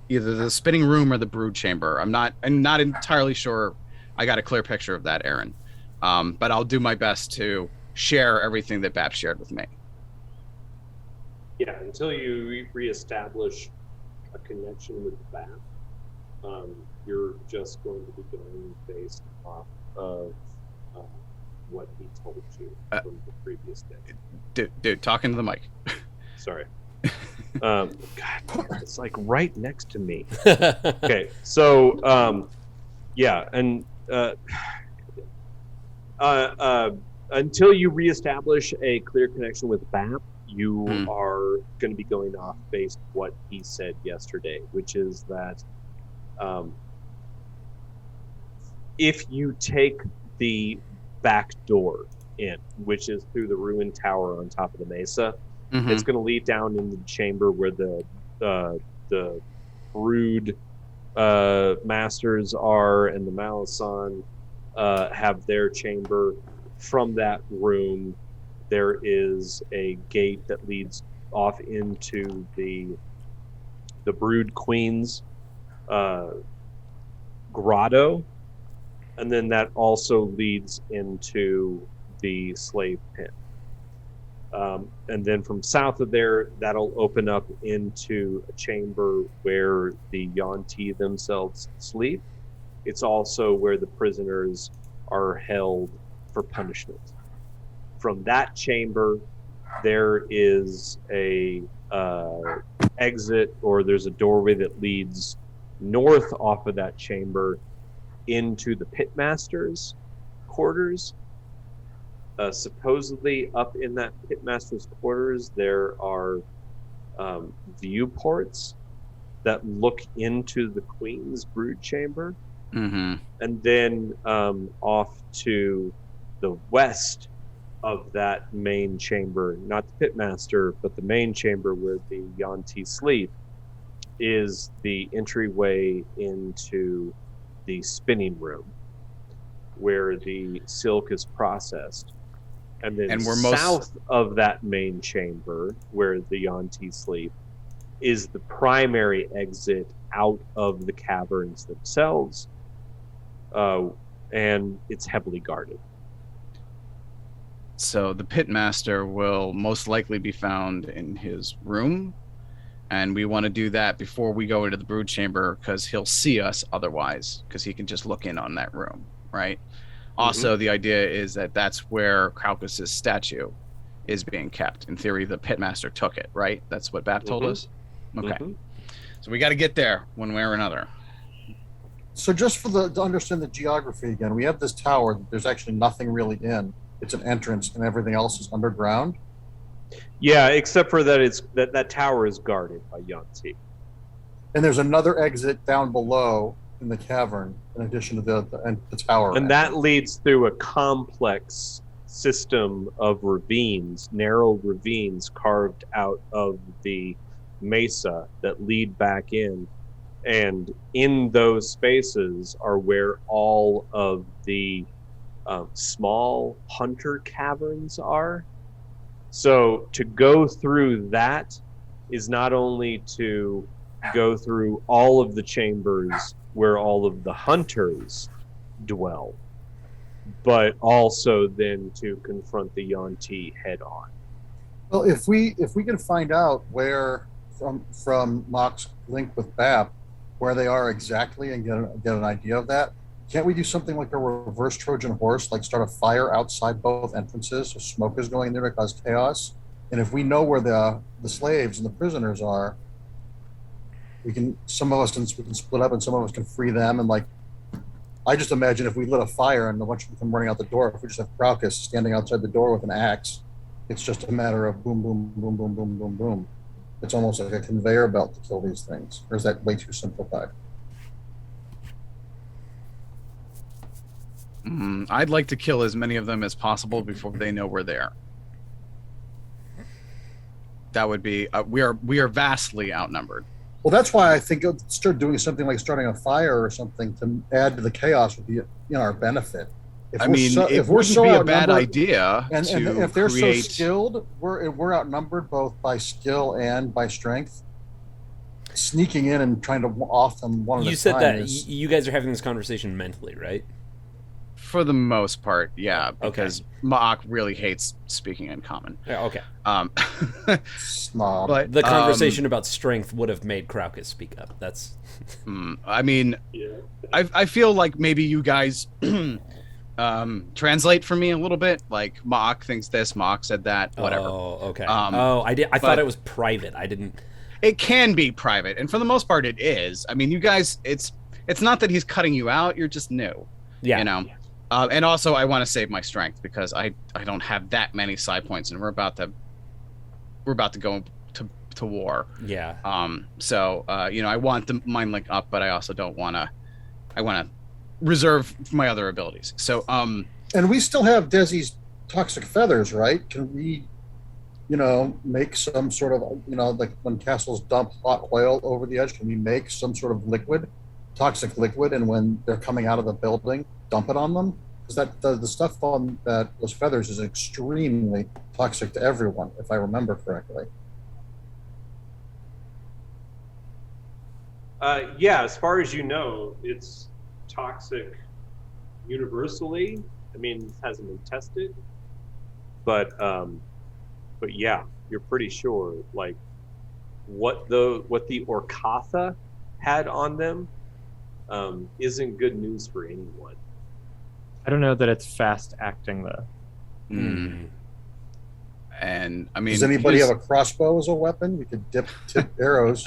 C: either the spinning room or the brood chamber. I'm not entirely sure. I got a clear picture of that, Aaron. But I'll do my best to share everything that BAP shared with me.
A: Yeah, until you reestablish a connection with the BAP, you're just going to be going based off of what he told you from the previous day.
C: Dude, talking to the mic.
A: Sorry. God, it's like right next to me. Okay, so yeah, and until you reestablish a clear connection with BAP, you are going to be going off based what he said yesterday, which is that if you take the back door in, which is through the ruined tower on top of the mesa, it's going to lead down into the chamber where the brood masters are, and the Malison have their chamber. From that room, there is a gate that leads off into the brood queen's grotto, and then that also leads into the slave pen. And then from south of there, that'll open up into a chamber where the Yuan-Ti themselves sleep. It's also where the prisoners are held for punishment. From that chamber, there is a exit, or there's a doorway that leads north off of that chamber into the pitmaster's quarters. Supposedly up in that pitmaster's quarters, there are viewports that look into the queen's brood chamber. And then off to the west of that main chamber, not the pitmaster, but the main chamber where the Yuan-Ti sleep, is the entryway into the spinning room where the silk is processed. And then south of that main chamber where the Yuan-Ti sleep is the primary exit out of the caverns themselves, and it's heavily guarded.
C: So the pitmaster will most likely be found in his room, and we want to do that before we go into the brood chamber because he'll see us otherwise, because he can just look in on that room, right? Also, the idea is that that's where Craucus's statue is being kept. In theory, the pitmaster took it, right? That's what BAP told us? Okay. So we got to get there one way or another.
F: So just to understand the geography again, we have this tower that there's actually nothing really in. It's an entrance, and everything else is underground.
A: Yeah, except for that that tower is guarded by Yuan-Ti.
F: And there's another exit down below in the cavern, in addition to the tower.
A: And that leads through a complex
E: system of ravines, narrow ravines carved out of the mesa that lead back in. And in those spaces are where all of the small hunter caverns are. So to go through that is not only to go through all of the chambers where all of the hunters dwell, but also then to confront the Yuan-Ti head on.
F: Well, if we can find out where from Mark's link with BAP, where they are exactly and get an idea of that, can't we do something like a reverse Trojan horse, like start a fire outside both entrances so smoke is going there to cause chaos? And if we know where the slaves and the prisoners are, some of us can split up and some of us can free them. And like, I just imagine if we lit a fire and a bunch of them come running out the door, if we just have Crocus standing outside the door with an axe, it's just a matter of boom, boom, boom, boom, boom, boom, boom. It's almost like a conveyor belt to kill these things. Or is that way too simplified?
C: I'd like to kill as many of them as possible before they know we're there. That would be we are vastly outnumbered.
F: Well, that's why I think start doing something like starting a fire or something to add to the chaos would be our benefit.
C: It wouldn't be a bad idea.
F: And if they're so skilled, we're outnumbered both by skill and by strength. Sneaking in and trying to off them one at a time.
B: You said that you guys are having this conversation mentally, right?
C: For the most part, yeah, because Ma'ak really hates speaking in common.
B: Yeah, okay.
F: Snob.
B: But the conversation about strength would have made Crocus speak up. That's.
C: I feel like maybe you guys translate for me a little bit. Like Ma'ak thinks this, Ma'ak said that, whatever.
B: Oh, okay. I thought it was private. I didn't.
C: It can be private, and for the most part, it is. I mean, you guys, it's not that he's cutting you out. You're just new.
B: Yeah.
C: You know. And also, I want to save my strength because I don't have that many psi points, and we're about to go to war.
B: Yeah.
C: So I want the mind link up, but I also don't want to. I want to reserve my other abilities. So
F: and we still have Desi's toxic feathers, right? Can we, make some sort of like when castles dump hot oil over the edge? Can we make some sort of liquid, toxic liquid, and when they're coming out of the building, dump it on them? Because the stuff on those feathers is extremely toxic to everyone, if I remember correctly.
E: Yeah, as far as you know, it's toxic universally. I mean, it hasn't been tested, but yeah, you're pretty sure. Like, what the Orcatha had on them isn't good news for anyone.
D: I don't know that it's fast acting though.
C: And I mean,
F: does anybody have a crossbow as a weapon? We could tip arrows.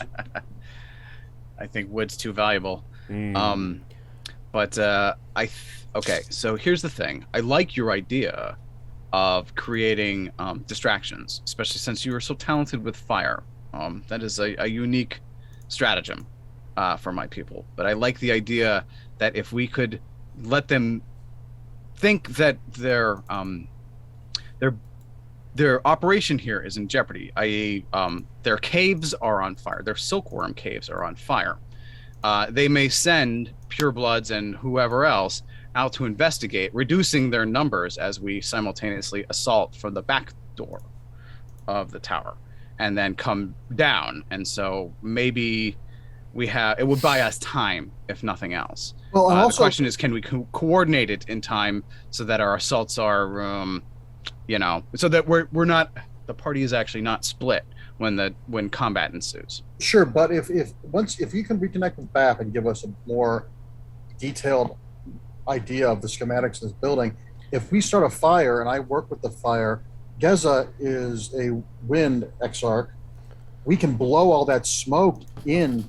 C: I think wood's too valuable. But okay. So here's the thing. I like your idea of creating distractions, especially since you are so talented with fire. That is a unique stratagem for my people. But I like the idea that if we could let them think that their operation here is in jeopardy, i.e., their caves are on fire, their silkworm caves are on fire. They may send purebloods and whoever else out to investigate, reducing their numbers as we simultaneously assault from the back door of the tower and then come down. And so maybe it would buy us time, if nothing else.
F: Well,
C: the question is, can we coordinate it in time so that our assaults are, so that we're not, the party is actually not split when combat ensues.
F: Sure, but if you can reconnect with BAP and give us a more detailed idea of the schematics of this building, if we start a fire and I work with the fire, Geza is a wind exarch. We can blow all that smoke in,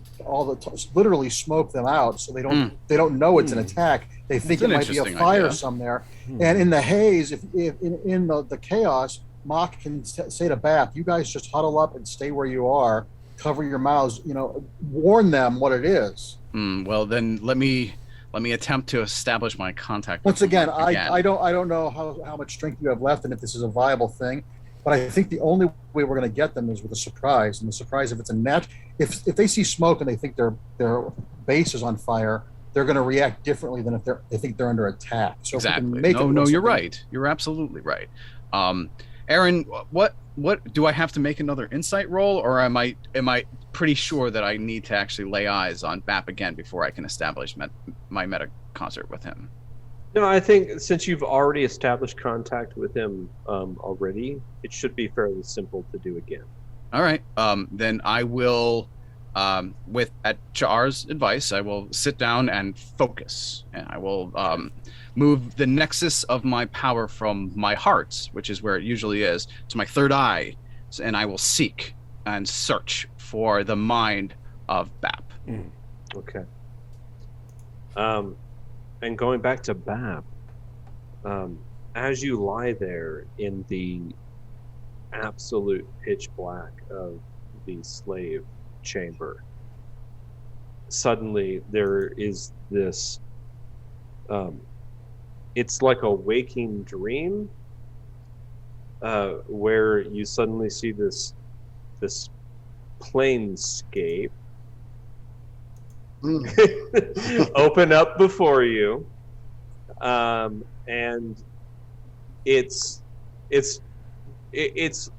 F: literally smoke them out, so they don't know it's an attack. They think it might be a fire somewhere. And in the haze, if in the chaos, Mock can say to BAP, "You guys just huddle up and stay where you are, cover your mouths. Warn them what it is."
C: Well, then let me Let me attempt to establish my contact.
F: Once again, I don't know how much strength you have left and if this is a viable thing, but I think the only way we're going to get them is with a surprise. And the surprise, if it's if they see smoke and they think their base is on fire, they're going to react differently than if they think they're under attack. So
C: exactly. No, you're right. You're absolutely right. Aaron, what do I have to make another insight roll, or am I pretty sure that I need to actually lay eyes on BAP again before I can establish my meta concert with him?
E: No, I think since you've already established contact with him already, it should be fairly simple to do again.
C: All right. Then I will, at Char's advice, I will sit down and focus, and I will move the nexus of my power from my heart, which is where it usually is, to my third eye, and I will seek and search for the mind of BAP.
E: Okay. And going back to BAP, as you lie there in the absolute pitch black of the slave chamber, suddenly there is this it's like a waking dream, where you suddenly see this planescape open up before you, and it's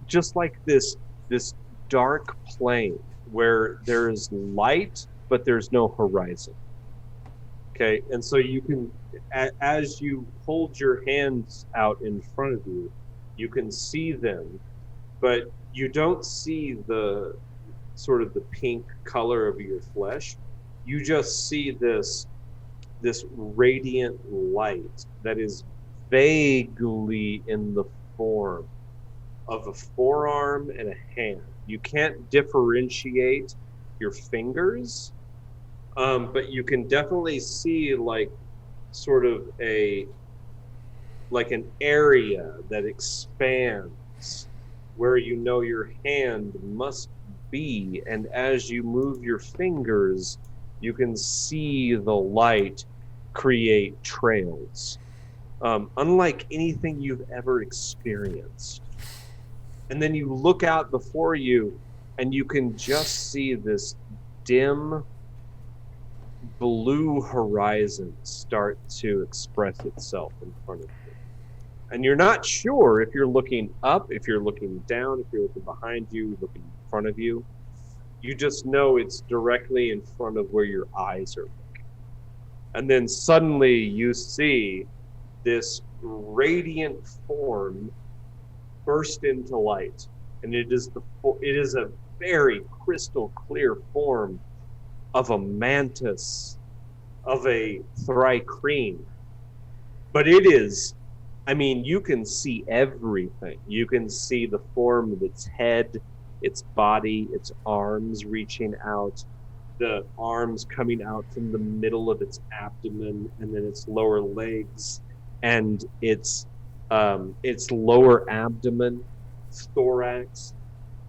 E: just like this dark plane where there's light but there's no horizon. Okay, and so you can, as you hold your hands out in front of you, you can see them, but you don't see the sort of the pink color of your flesh. You just see this radiant light that is vaguely in the form of a forearm and a hand. You can't differentiate your fingers, but you can definitely see like sort of an area that expands where you know your hand must be, and as you move your fingers, you can see the light create trails, unlike anything you've ever experienced. And then you look out before you, and you can just see this dim blue horizon start to express itself in front of you. And you're not sure if you're looking up, if you're looking down, if you're looking behind you, looking in front of you. You just know it's directly in front of where your eyes are looking. And then suddenly you see this radiant form burst into light. And it is a very crystal clear form of a mantis, of a thri-kreen. But it is, I mean, you can see everything. You can see the form of its head, its body, its arms reaching out, the arms coming out from the middle of its abdomen, and then its lower legs, and its lower abdomen, thorax.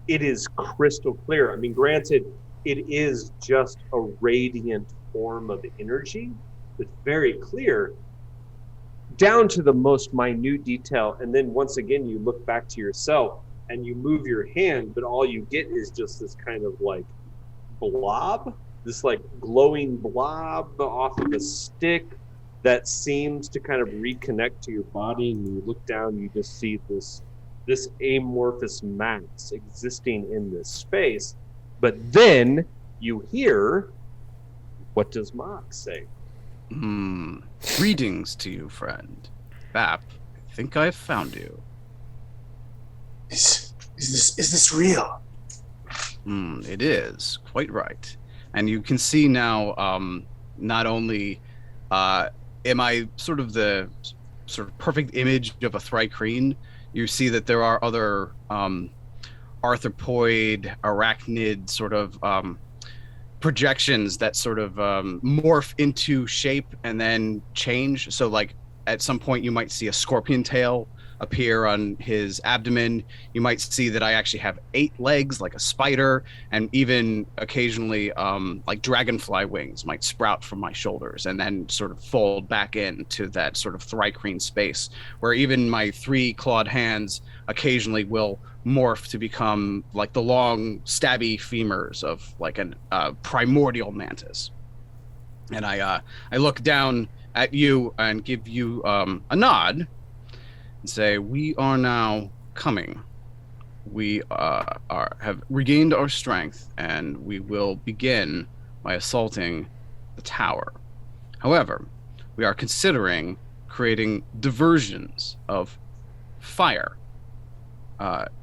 E: It is crystal clear. I mean, granted, it is just a radiant form of energy. It's very clear, down to the most minute detail. And then once again, you look back to yourself and you move your hand, but all you get is just this kind of like blob, this like glowing blob off of a stick that seems to kind of reconnect to your body. And you look down, you just see this amorphous mass existing in this space. But then you hear, what does Mark say?
C: Greetings to you, friend. BAP, I think I've found you.
H: Is this real?
C: It is, quite right. And you can see now, not only am I sort of the sort of perfect image of a thri-kreen, you see that there are other arthropoid, arachnid sort of projections that sort of morph into shape and then change. So like at some point you might see a scorpion tail appear on his abdomen. You might see that I actually have 8 legs like a spider, and even occasionally like dragonfly wings might sprout from my shoulders and then sort of fold back into that sort of thri-kreen space, where even my 3 clawed hands occasionally will morph to become like the long stabby femurs of like an primordial mantis. And I look down at you and give you a nod and say, we are now coming. We have regained our strength, and we will begin by assaulting the tower. However, we are considering creating diversions of fire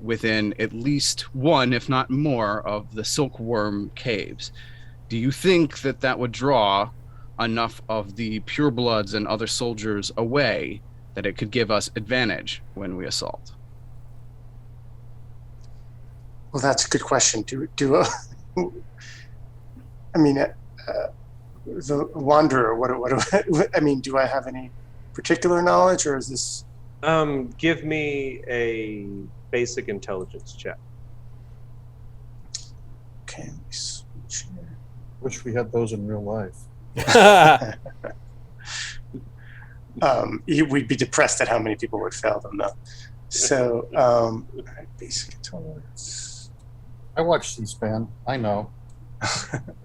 C: within at least one, if not more, of the silkworm caves. Do you think that that would draw enough of the purebloods and other soldiers away that it could give us advantage when we assault?
H: Well, that's a good question. I mean, the Wanderer, I mean, do I have any particular knowledge, or is this...
E: Give me a basic intelligence check.
H: Okay, let me switch here.
F: Wish we had those in real life.
H: We'd be depressed at how many people would fail them, though. So, all right, basic intelligence.
F: I watch C-SPAN. I know.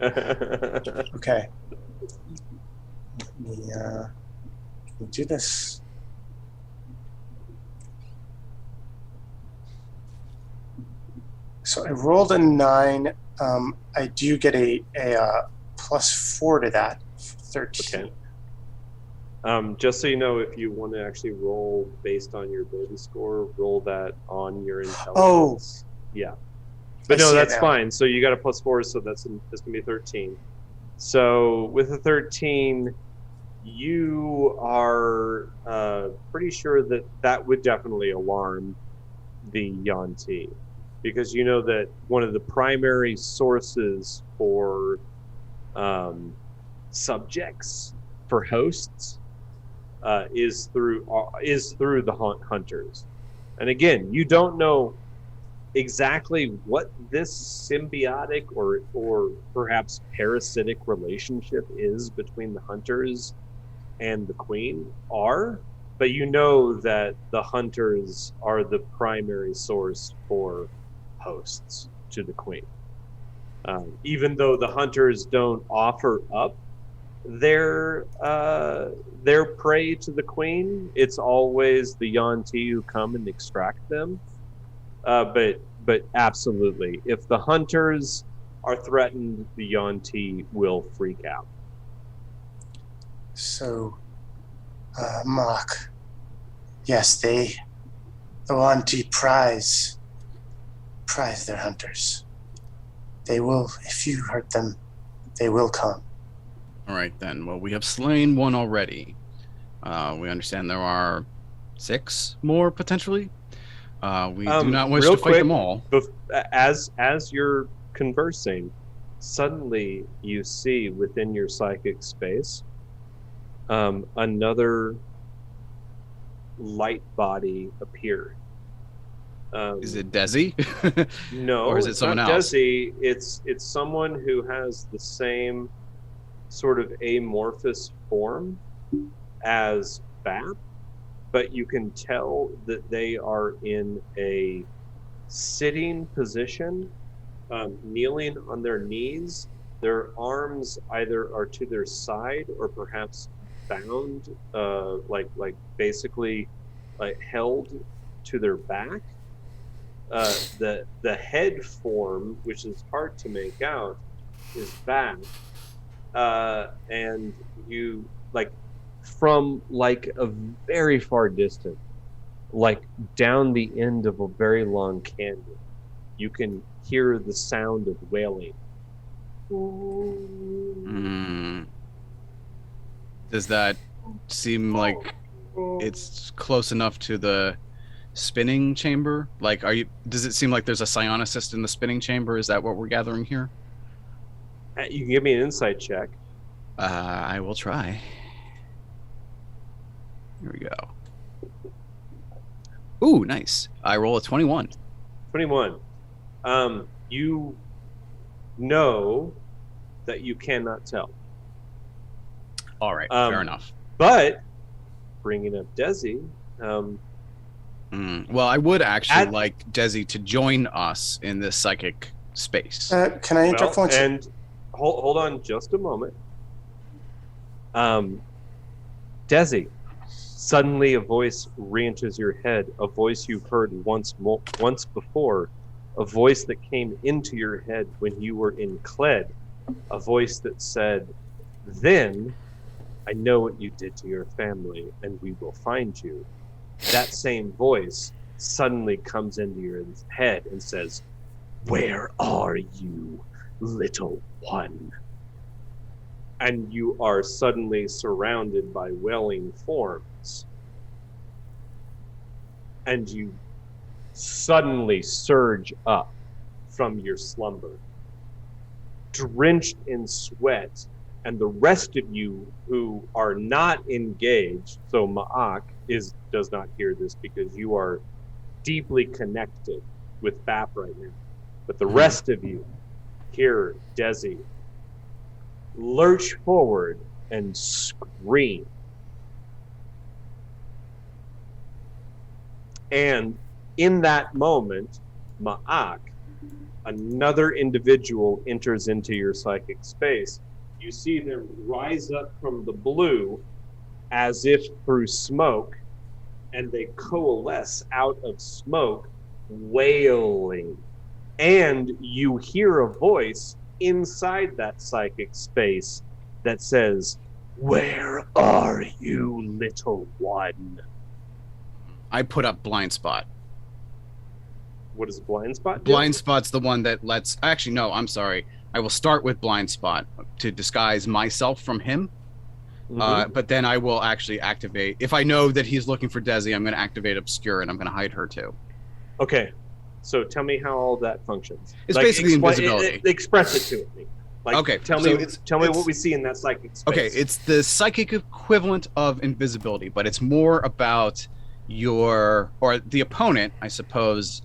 H: Okay. Let me do this. So I rolled a 9. I do get a +4 to that, 13.
E: Okay. Just so you know, if you want to actually roll based on your ability score, roll that on your intelligence. Yeah. But no, that's fine. So you got a +4, so that's going to be 13. So with a 13, you are pretty sure that that would definitely alarm the Yuan-Ti, because you know that one of the primary sources for subjects, for hosts, is through the hunters. And again, you don't know exactly what this symbiotic or perhaps parasitic relationship is between the hunters and the queen but you know that the hunters are the primary source for hosts to the queen. Even though the hunters don't offer up their prey to the queen, it's always the Yuan-Ti who come and extract them. But absolutely, if the hunters are threatened, the Yuan-Ti will freak out.
H: So, Mark, yes, the Yuan-Ti prize their hunters. They will, if you hurt them, they will come.
C: All right, then. Well, we have slain one already. We understand there are 6 more, potentially. We do not wish to fight them all.
E: As you're conversing, suddenly you see within your psychic space another light body appear.
C: Is it Desi?
E: No,
C: or is it someone else?
E: Desi. It's someone who has the same sort of amorphous form as BAP, but you can tell that they are in a sitting position, kneeling on their knees. Their arms either are to their side or perhaps bound, like basically like held to their back. The head form, which is hard to make out, is back, and you like from like a very far distance, like down the end of a very long canyon, you can hear the sound of wailing.
C: Does that seem like it's close enough to the spinning chamber? Like, does it seem like there's a psionicist in the spinning chamber? Is that what we're gathering here?
E: You can give me an insight check.
C: I will try. Here we go. Ooh, nice. I roll a 21.
E: 21. You know that you cannot tell.
C: All right, fair enough.
E: But bringing up Desi,
C: well, I would actually like Desi to join us in this psychic space.
H: Can I interrupt once?
E: And hold on just a moment. Desi, suddenly a voice re-enters your head, a voice you've heard once before, a voice that came into your head when you were in Cled, a voice that said, "Then I know what you did to your family, and we will find you." That same voice suddenly comes into your head and says, "Where are you, little one?" And you are suddenly surrounded by wailing forms. And you suddenly surge up from your slumber, drenched in sweat, and the rest of you who are not engaged, so Ma'ak does not hear this because you are deeply connected with BAP right now. But the rest of you hear Desi lurch forward and scream. And in that moment, Ma'ak, another individual enters into your psychic space. You see them rise up from the blue as if through smoke, and they coalesce out of smoke, wailing. And you hear a voice inside that psychic space that says, "Where are you, little one?"
C: I put up blind spot.
E: What is blind spot do?
C: Blind spot's the one that lets... Actually, no, I'm sorry. I will start with blind spot to disguise myself from him. But then I will actually activate... If I know that he's looking for Desi, I'm going to activate obscure, and I'm going to hide her too.
E: Okay. So tell me how all that functions.
C: It's basically invisibility.
E: Express it to me.
C: Okay.
E: Tell me what we see in that psychic space.
C: Okay, it's the psychic equivalent of invisibility, but it's more about the opponent, I suppose,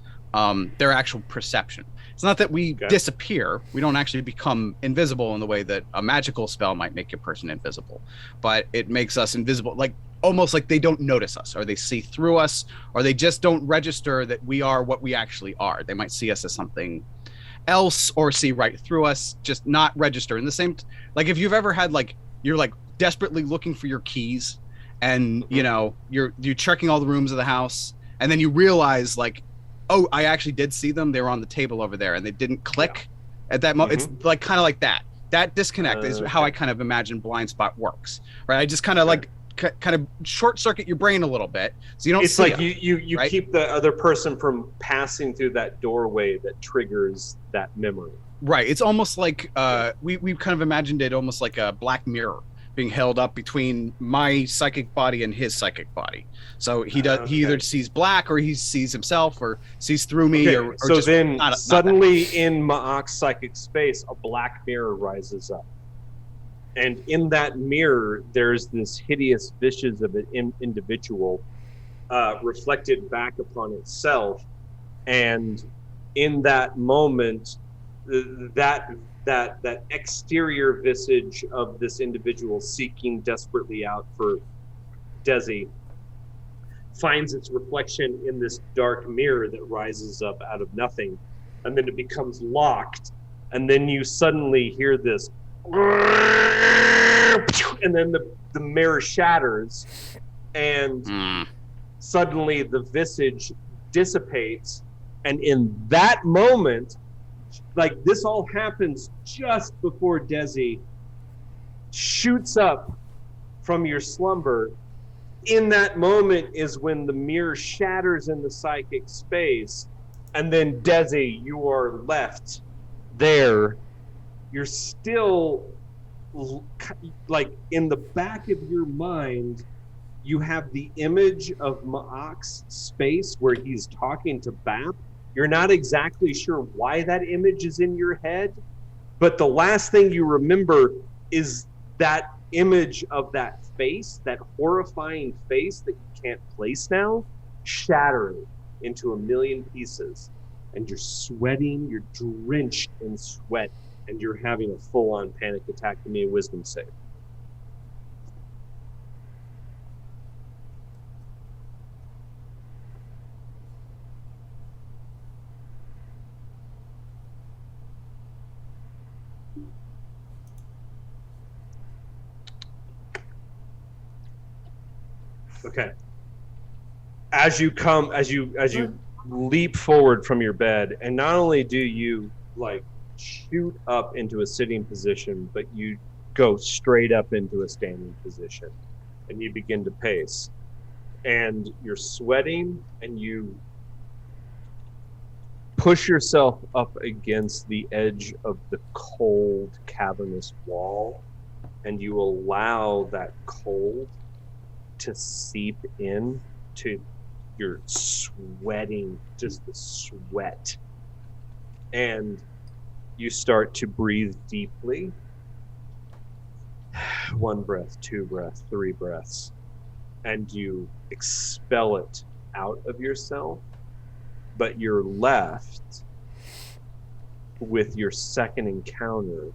C: their actual perception. It's not that we disappear. We don't actually become invisible in the way that a magical spell might make a person invisible, but it makes us invisible, like almost like they don't notice us, or they see through us, or they just don't register that we are what we actually are. They might see us as something else or see right through us, just not register. In the same, like if you've ever had you're desperately looking for your keys, and you're checking all the rooms of the house, and then you realize oh, I actually did see them. They were on the table over there, and they didn't click at that moment. It's kind of like that. That disconnect is how I kind of imagine blind spot works, right? I just kind of kind of short circuit your brain a little bit, so you don't.
E: It's like you right? Keep the other person from passing through that doorway that triggers that memory. Right.
C: It's almost like we've kind of imagined it almost like a black mirror being held up between my psychic body and his psychic body. So he either sees black, or he sees himself, or sees through me, or
E: so
C: just
E: then
C: not
E: suddenly in Ma'ak's psychic space, a black mirror rises up. And in that mirror, there's this hideous visage of an individual reflected back upon itself. And in that moment, that exterior visage of this individual seeking desperately out for Desi finds its reflection in this dark mirror that rises up out of nothing. And then it becomes locked. And then you suddenly hear this, and then the mirror shatters, and suddenly the visage dissipates. And in that moment, this all happens just before Desi shoots up from your slumber. In that moment is when the mirror shatters in the psychic space, and then Desi, you are left there. You're still in the back of your mind, you have the image of Ma'ak's space where he's talking to BAP. You're not exactly sure why that image is in your head, but the last thing you remember is that image of that face, that horrifying face that you can't place now. shattering into a million pieces, and you're sweating, you're drenched in sweat, and you're having a full-on panic attack. Give me a wisdom save. Okay. As you leap forward from your bed, and not only do you like shoot up into a sitting position, but you go straight up into a standing position, and you begin to pace, and you're sweating, and you push yourself up against the edge of the cold, cavernous wall, and you allow that cold to seep in to your sweating, just the sweat. And you start to breathe deeply. 1 breath, 2 breaths, 3 breaths. And you expel it out of yourself, but you're left with your second encounter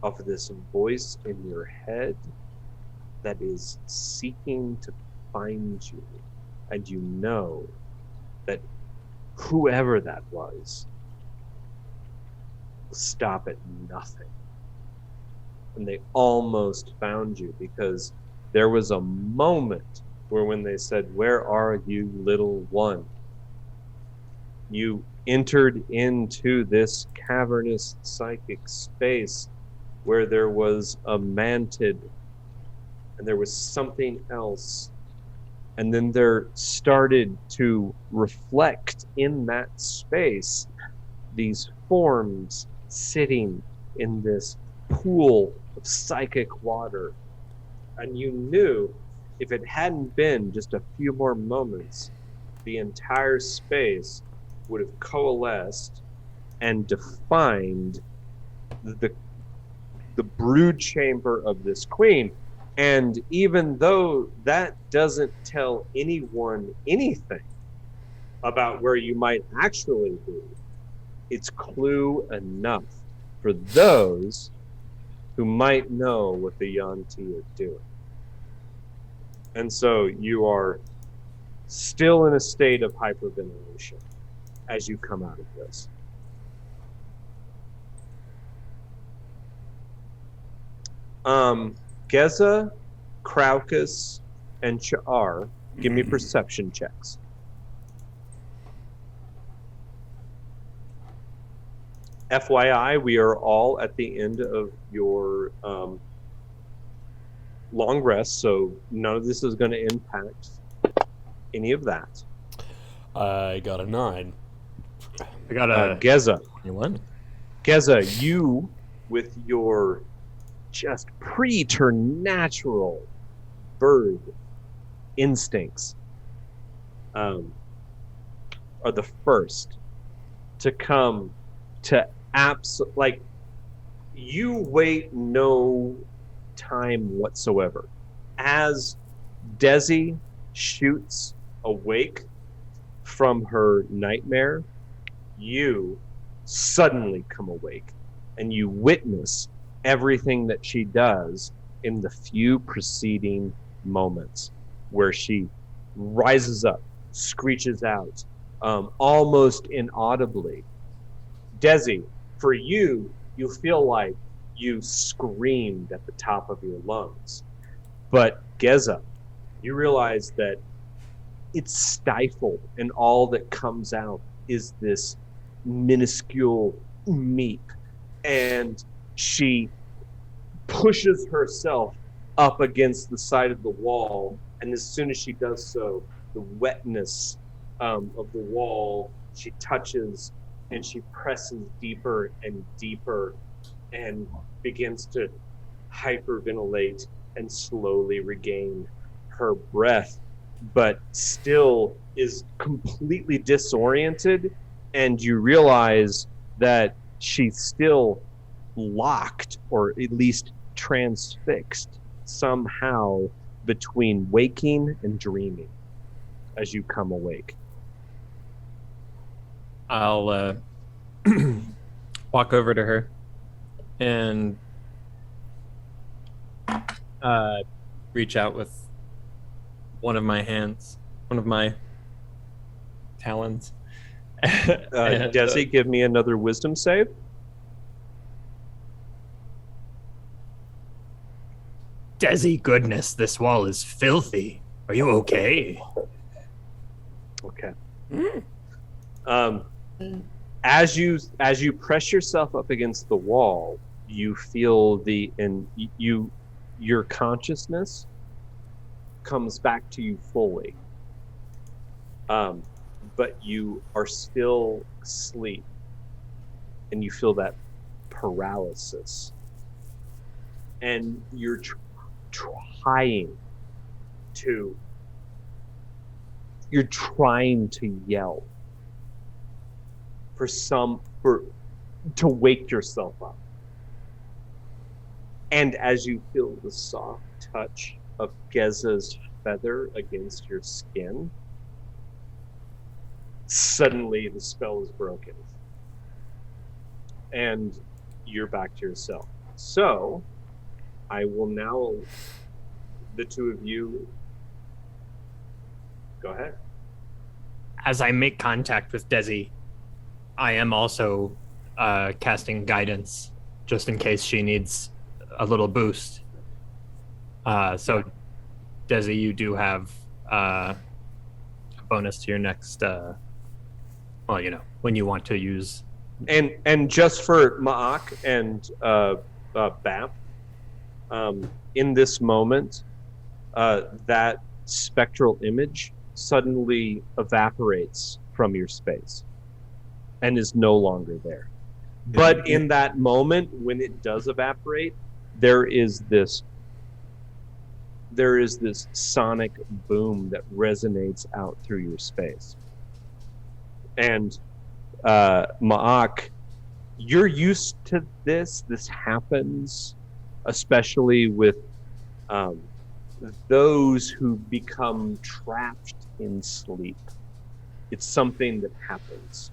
E: of this voice in your head that is seeking to find you. And you know that whoever that was will stop at nothing. And they almost found you, because there was a moment where when they said, "Where are you, little one?" you entered into this cavernous psychic space where there was a mantid, and there was something else. And then there started to reflect in that space these forms sitting in this pool of psychic water. And you knew if it hadn't been just a few more moments, the entire space would have coalesced and defined the brood chamber of this queen. And even though that doesn't tell anyone anything about where you might actually be, it's clue enough for those who might know what the Yuan-Ti are doing. And so you are still in a state of hyperventilation as you come out of this. Geza, Craucus, and Cha'ar, give me perception checks. FYI, we are all at the end of your long rest, so none of this is going to impact any of that.
B: I got a 9.
D: I got a
E: Geza.
I: 21.
E: Geza, you, with your just preternatural bird instincts, are the first to come to like, you wait no time whatsoever. As Desi shoots awake from her nightmare, you suddenly come awake, and you witness everything that she does in the few preceding moments, where she rises up, screeches out, almost inaudibly. Desi, for you, you feel like you screamed at the top of your lungs. But Geza, you realize that it's stifled, and all that comes out is this minuscule meep. And she pushes herself up against the side of the wall, and as soon as she does so, the wetness of the wall, she touches, and she presses deeper and deeper and begins to hyperventilate and slowly regain her breath, but still is completely disoriented. And you realize that she's still locked, or at least transfixed somehow between waking and dreaming. as you come awake.
D: I'll walk over to her and reach out with one of my hands, one of my talons.
E: Desi, give me another wisdom save.
D: Desi, goodness, this wall is filthy. Are you okay?
E: Okay. As you press yourself up against the wall, you feel your consciousness comes back to you fully. But you are still asleep, and you feel that paralysis, and you're trying to yell to wake yourself up. And as you feel the soft touch of Geza's feather against your skin, suddenly the spell is broken. And you're back to yourself. So, I will now, the two of you, go ahead.
D: As I make contact with Desi, I am also casting guidance, just in case she needs a little boost. So, Desi, you do have a bonus to your next, when you want to use.
E: And just for Ma'ak and BAP, in this moment, that spectral image suddenly evaporates from your space and is no longer there. But in that moment, when it does evaporate, there is this sonic boom that resonates out through your space. And Ma'ak, you're used to this. This happens, especially with those who become trapped in sleep. It's something that happens.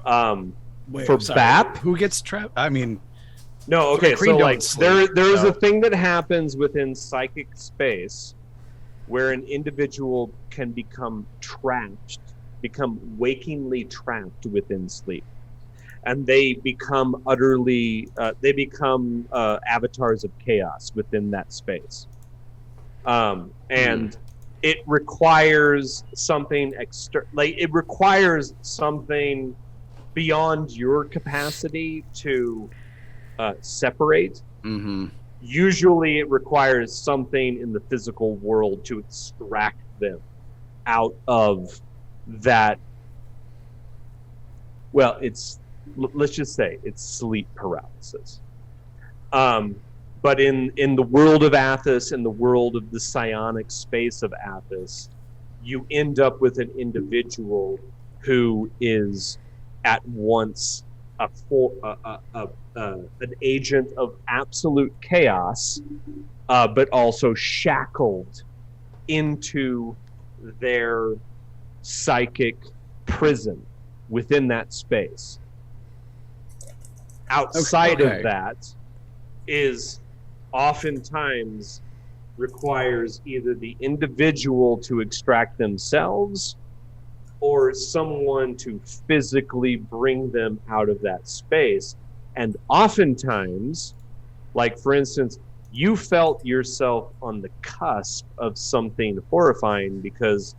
E: For BAP,
C: who gets trapped? I mean,
E: no. Okay, so like there's
C: no.
E: a thing that happens within psychic space where an individual can become wakingly trapped within sleep, and they become avatars of chaos within that space. And it requires something it requires something beyond your capacity to separate. Usually it requires something in the physical world to extract them out of that. Well, let's just say it's sleep paralysis. But in the world of Athos, in the world of the psionic space of Athos, you end up with an individual who is at once an agent of absolute chaos, but also shackled into their psychic prison within that space. Outside of that is oftentimes requires either the individual to extract themselves or someone to physically bring them out of that space. And oftentimes, like for instance, you felt yourself on the cusp of something horrifying, because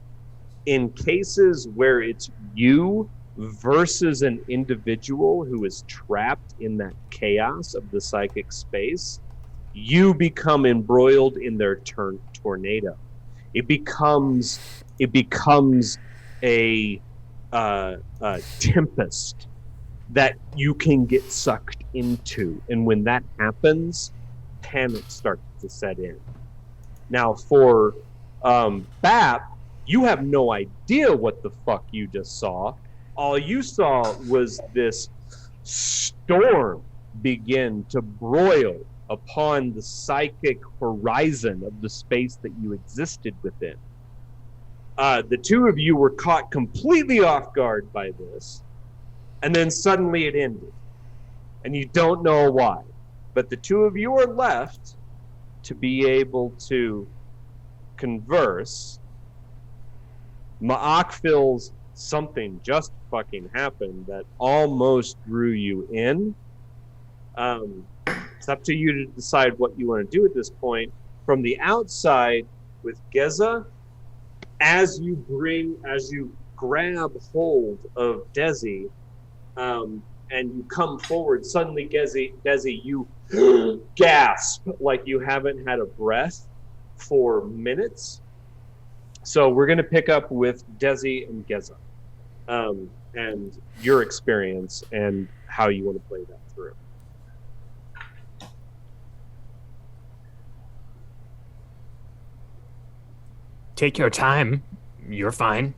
E: in cases where it's you versus an individual who is trapped in that chaos of the psychic space, you become embroiled in their tornado. It becomes a tempest that you can get sucked into, and when that happens, panic starts to set in. Now, for BAP, you have no idea what the fuck you just saw. All you saw was this storm begin to broil upon the psychic horizon of the space that you existed within. The two of you were caught completely off guard by this, and then suddenly it ended. And you don't know why. But the two of you are left to be able to converse. Ma'ak feels something just fucking happened that almost drew you in. It's up to you to decide what you want to do at this point. From the outside, with Geza, as you grab hold of Desi, and you come forward, suddenly Desi, you gasp like you haven't had a breath for minutes. So we're going to pick up with Desi and Geza, and your experience and how you want to play that through.
D: Take your time. You're fine.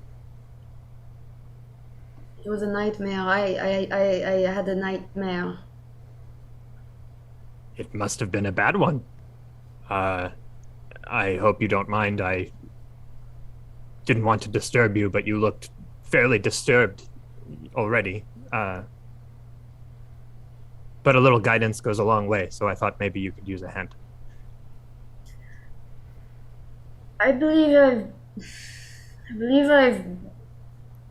G: It was a nightmare. I had a nightmare.
D: It must have been a bad one. I hope you don't mind. I didn't want to disturb you, but you looked fairly disturbed already. But a little guidance goes a long way, so I thought maybe you could use a hand.
G: I believe I've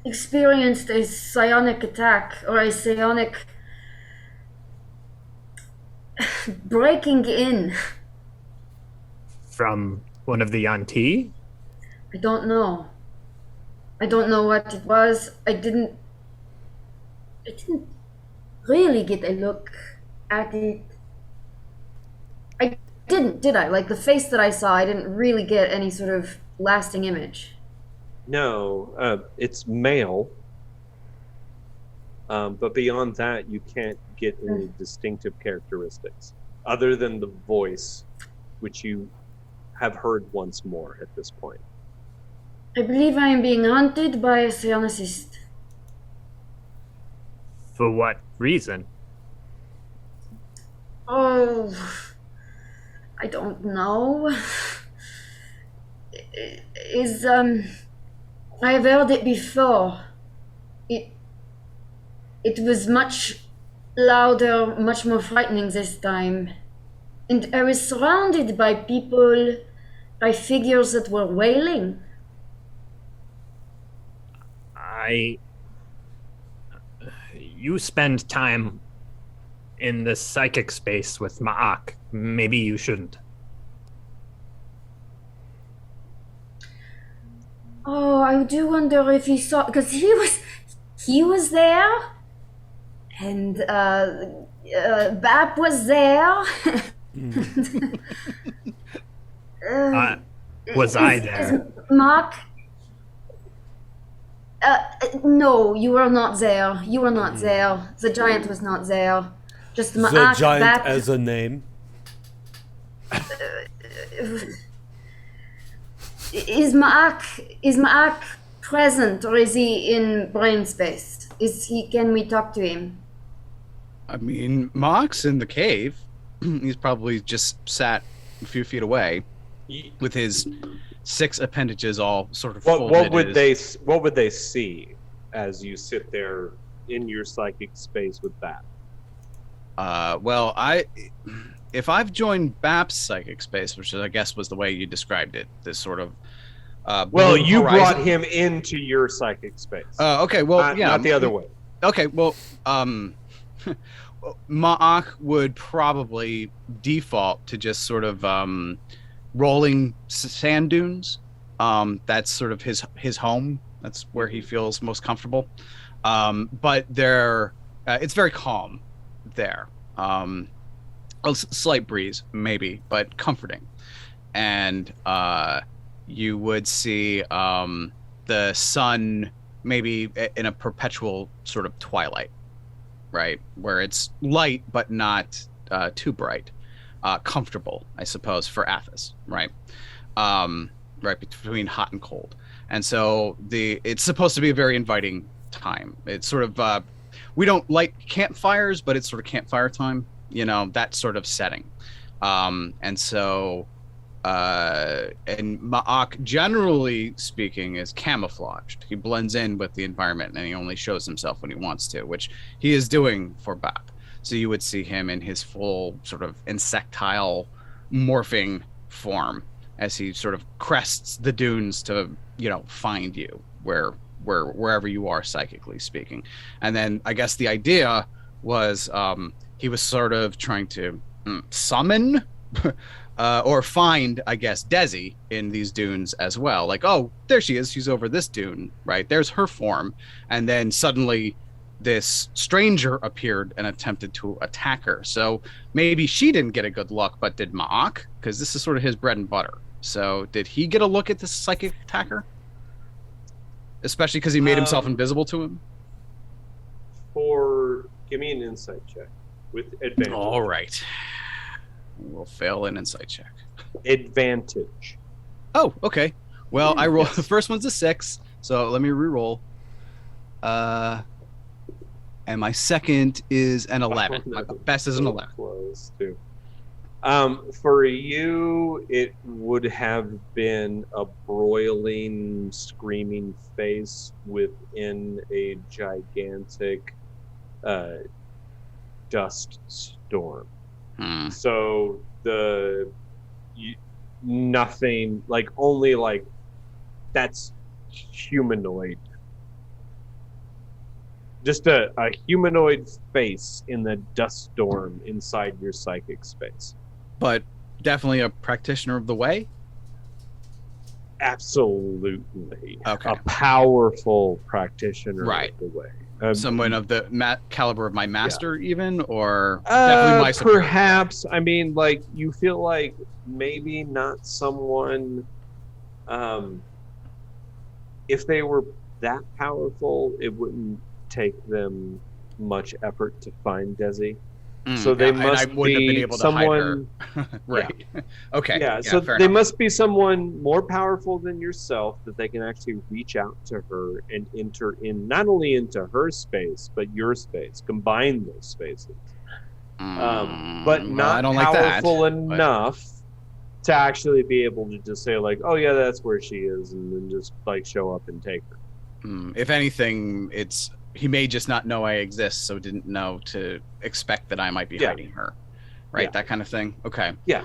G: experienced a psionic attack, or a psionic breaking in.
D: From one of the Yanti?
G: I don't know. I don't know what it was. I didn't really get a look at it. I didn't, did I? Like, the face that I saw, I didn't really get any sort of lasting image.
E: No, it's male. But beyond that, you can't get any distinctive characteristics other than the voice, which you have heard once more at this point.
G: I believe I am being hunted by a psionicist.
D: For what reason?
G: Oh, I don't know. I've heard it before. It was much louder, much more frightening this time. And I was surrounded by people, by figures that were wailing.
D: You spend time in the psychic space with Ma'ak. Maybe you shouldn't.
G: Oh, I do wonder if he saw, because he was there, and BAP was there.
D: Was I there?
G: Mark? No, you were not there. You were not there. The giant was not there. Just
B: The
G: Ma'ak,
B: giant
G: BAP.
B: as a name.
G: Is Ma'ak present, or is he in brain space? Can we talk to him?
C: I mean, Mock's in the cave. He's probably just sat a few feet away with his 6 appendages all sort of folded.
E: What would they see as you sit there in your psychic space with that?
C: Well, if I've joined BAP's psychic space, which I guess was the way you described it, this sort of
E: well, you
C: horizon.
E: brought him into your psychic space.
C: Okay, well,
E: not the other way.
C: Okay, well, Ma'ak would probably default to just sort of rolling sand dunes. That's sort of his home. That's where he feels most comfortable. But it's very calm there. A slight breeze, maybe, but comforting. And you would see the sun maybe in a perpetual sort of twilight, right? Where it's light, but not too bright. Comfortable, I suppose, for Athos, right? Right between hot and cold. And so it's supposed to be a very inviting time. It's sort of, we don't light campfires, but it's sort of campfire time, that sort of setting. And so And Ma'ak, generally speaking, is camouflaged. He blends in with the environment, and he only shows himself when he wants to, which he is doing for BAP. So you would see him in his full sort of insectile morphing form as he sort of crests the dunes to, find you wherever you are, psychically speaking. And then I guess the idea was he was sort of trying to summon or find, I guess, Desi in these dunes as well. Like, oh, there she is. She's over this dune, right? There's her form. And then suddenly this stranger appeared and attempted to attack her. So maybe she didn't get a good look, but did Ma'ak? Because this is sort of his bread and butter. So did he get a look at this psychic attacker? Especially because he made himself invisible to him?
E: Give me an insight check with advantage.
C: All right. We'll fail an insight check.
E: Advantage.
C: Oh, okay. Well, I roll. The first one's a 6, so let me re-roll. And my second is an 11. My best is an 11.
E: Close too. For you, it would have been a broiling, screaming face within a gigantic dust storm. So nothing, like only like that's humanoid. Just a humanoid face in the dust storm inside your psychic space.
C: But definitely a practitioner of the way?
E: Absolutely.
C: Okay.
E: A powerful practitioner of the way.
C: Someone of the caliber of my master, even? Or definitely my superior?
E: Perhaps. I mean, like, you feel like maybe not someone... if they were that powerful, it wouldn't take them much effort to find Desi. So they must
C: and I wouldn't have been able
E: someone
C: to hide her. Right.
E: Yeah.
C: Okay.
E: Yeah, so they must be someone more powerful than yourself that they can actually reach out to her and enter in, not only into her space, but your space, combine those spaces. But not powerful enough to actually be able to just say like, oh yeah, that's where she is, and then just like show up and take her.
C: If anything, he may just not know I exist, so didn't know to expect that I might be hiding her. Right? Yeah. That kind of thing? Okay.
E: Yeah.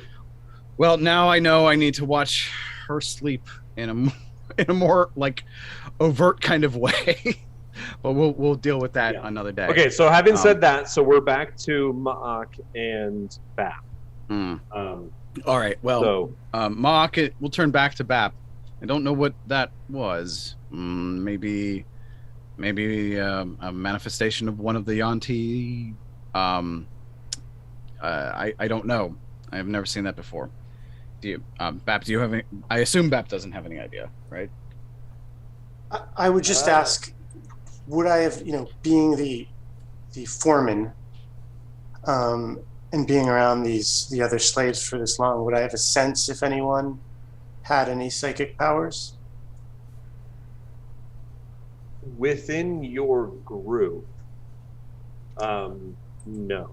C: Well, now I know I need to watch her sleep in a more, like, overt kind of way. But we'll deal with that another day.
E: Okay, so having said that, so we're back to Ma'ak and BAP.
C: All right, well, Ma'ak, we'll turn back to BAP. I don't know what that was. Maybe a manifestation of one of the Yanti. I don't know. I've never seen that before. Do you, BAP? Do you have any? I assume BAP doesn't have any idea, right?
H: I would just ask, would I have, being the foreman, and being around the other slaves for this long, would I have a sense if anyone had any psychic powers?
E: Within your group, no.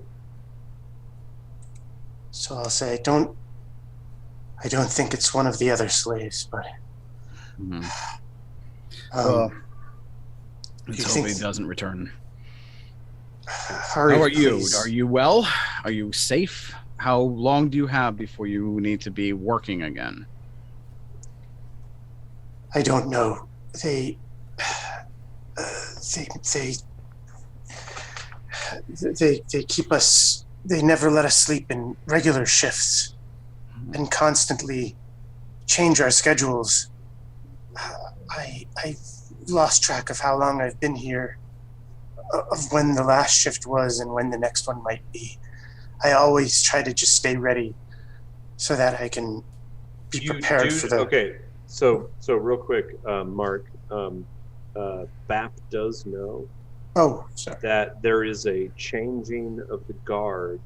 H: So I'll say I don't think it's one of the other slaves, but
C: let's hope he doesn't return. How are you? Are you well? Are you safe? How long do you have before you need to be working again?
H: I don't know. They keep us. They never let us sleep in regular shifts, and constantly change our schedules. I lost track of how long I've been here, of when the last shift was and when the next one might be. I always try to just stay ready so that I can be prepared for the...
E: Okay, so real quick, Mark, BAP does know that there is a changing of the guard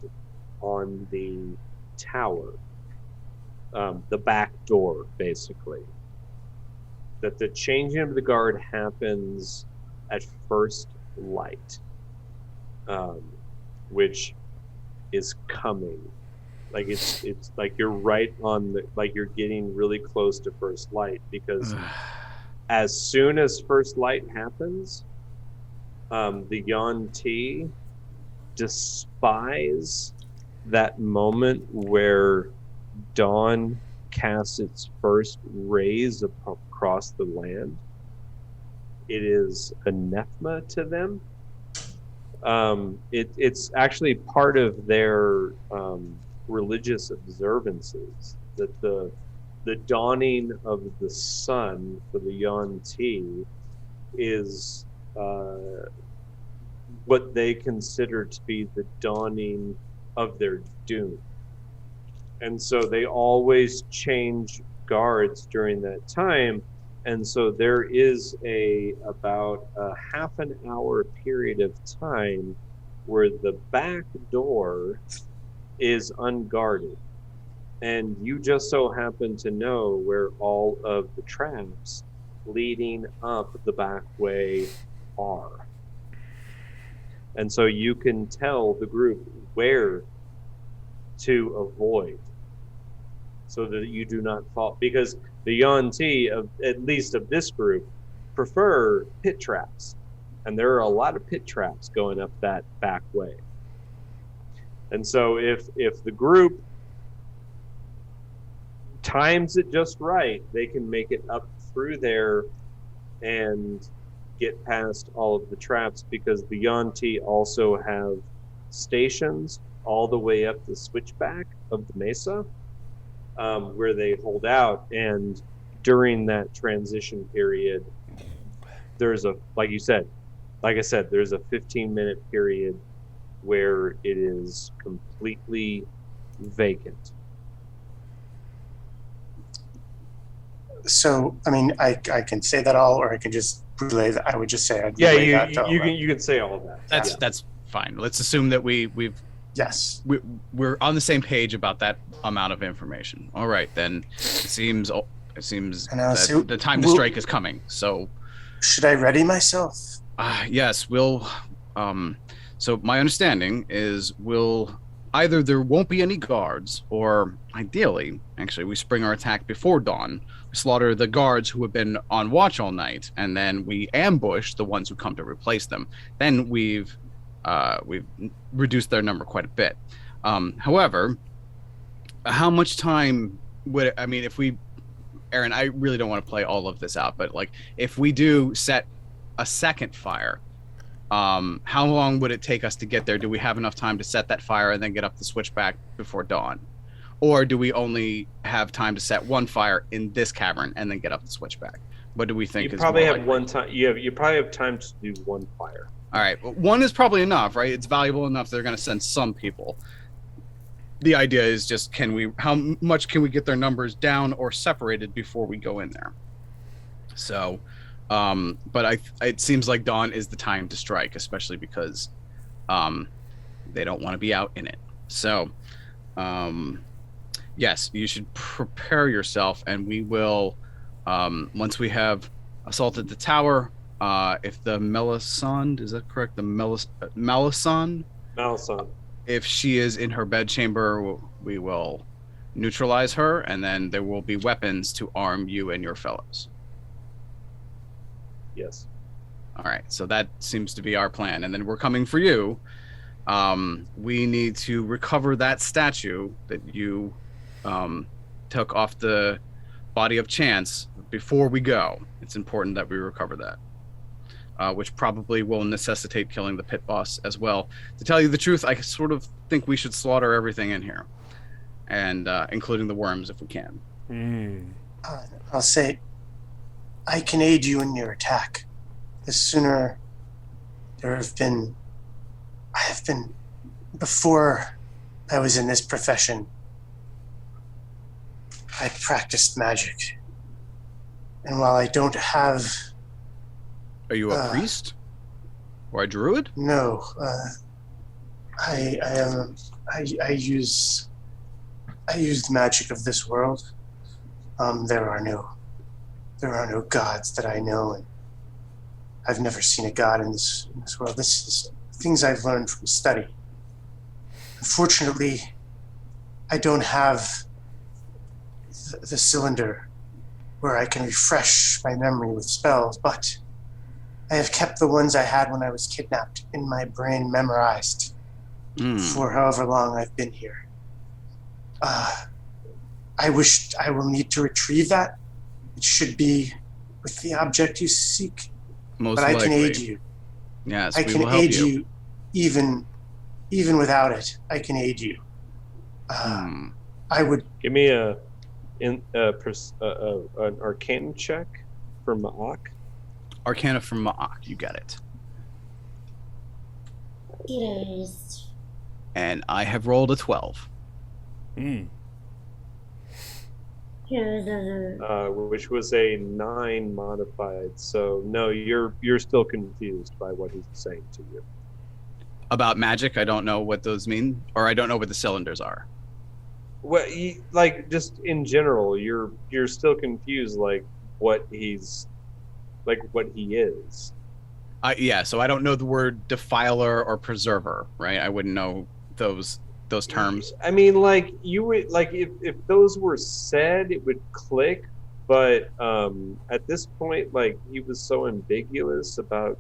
E: on the tower, the back door, basically. That the changing of the guard happens at first light, which is coming. Like it's like you're right on the, like you're getting really close to first light, because as soon as first light happens, the Yuan-Ti despise that moment where dawn casts its first rays across the land. It is anathema to them. It's actually part of their religious observances that the dawning of the sun for the Yuan-Ti is what they consider to be the dawning of their doom. And so they always change guards during that time. And so there is about a half an hour period of time where the back door is unguarded. And you just so happen to know where all of the traps leading up the back way are. And so you can tell the group where to avoid so that you do not fall. Because the Yuan-Ti, at least of this group, prefer pit traps. And there are a lot of pit traps going up that back way. And so if the group times it just right, they can make it up through there and get past all of the traps, because the Yuan-Ti also have stations all the way up the switchback of the mesa, where they hold out. And during that transition period, there's like I said, there's a 15-minute period where it is completely vacant.
H: So, I mean, I can say that all, or I can just relay that. I would just say I'd
E: Yeah,
H: relay that to all
E: you
H: that.
E: can say all of that.
C: That's fine. Let's assume that we're on the same page about that amount of information. All right, then it seems that the time to strike is coming. So,
H: should I ready myself?
C: Yes, we'll. So my understanding is either there won't be any guards, or ideally, actually, we spring our attack before dawn. We slaughter the guards who have been on watch all night, and then we ambush the ones who come to replace them. Then we've reduced their number quite a bit. However, how much time would if we, Aaron, I really don't want to play all of this out, but like if we do set a second fire, how long would it take us to get there? Do we have enough time to set that fire and then get up the switchback before dawn? Or do we only have time to set one fire in this cavern and then get up the switchback? What do we think?
E: You probably have one time. You probably have time to do one fire.
C: All right, well, one is probably enough, right? It's valuable enough they're going to send some people. The idea is just how much can we get their numbers down or separated before we go in there? So, but it seems like dawn is the time to strike, especially because they don't want to be out in it. So, yes, you should prepare yourself, and we will, once we have assaulted the tower, if the Melisande, is that correct? The Melisande, if she is in her bedchamber, we will neutralize her, and then there will be weapons to arm you and your fellows.
E: Yes.
C: All right, so that seems to be our plan, and then we're coming for you. We need to recover that statue that you took off the body of Chance before we go. It's important that we recover that, which probably will necessitate killing the pit boss as well. To tell you the truth, I sort of think we should slaughter everything in here, and including the worms if we can.
H: I'll say, I can aid you in your attack. The sooner before I was in this profession, I practiced magic. And while I don't have...
C: Are you a priest? Or a druid?
H: No. I use the magic of this world. There are no gods that I know, and I've never seen a god in this world. This is things I've learned from study. Unfortunately, I don't have the cylinder where I can refresh my memory with spells, but I have kept the ones I had when I was kidnapped in my brain memorized for however long I've been here. I will need to retrieve that. It should be with the object you seek.
C: Most
H: but I
C: likely.
H: can aid you.
C: Yes,
H: I
C: we
H: can
C: will help
H: aid
C: you.
H: you even without it. I can aid you. I would
E: Give me an Arcana check for Ma'ak.
C: Arcana from Ma'ak, you got it.
G: It is.
C: And I have rolled a 12.
E: Which was a 9 modified. So no, you're still confused by what he's saying to you.
C: About magic, I don't know what those mean, or I don't know what the cylinders are.
E: Well, like just in general, you're still confused, like what he is.
C: Yeah, so I don't know the word defiler or preserver, right? I wouldn't know those terms.
E: I mean, like you would, like if those were said, it would click. But at this point, like he was so ambiguous about,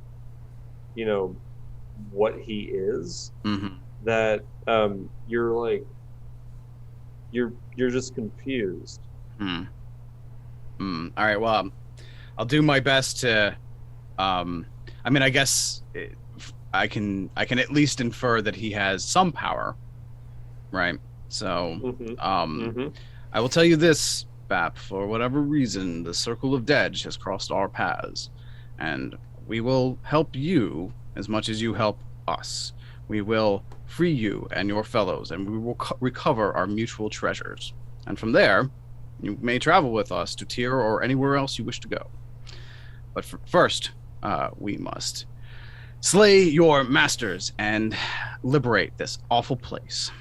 E: what he is, that you're like, you're just confused.
C: All right. Well, I'll do my best to. I mean, I guess I can at least infer that he has some power, right? So, I will tell you this, BAP. For whatever reason, the Circle of Dead has crossed our paths, and we will help you as much as you help us. We will free you and your fellows, and we will recover our mutual treasures. And from there, you may travel with us to Tyr or anywhere else you wish to go. But first, we must slay your masters and liberate this awful place.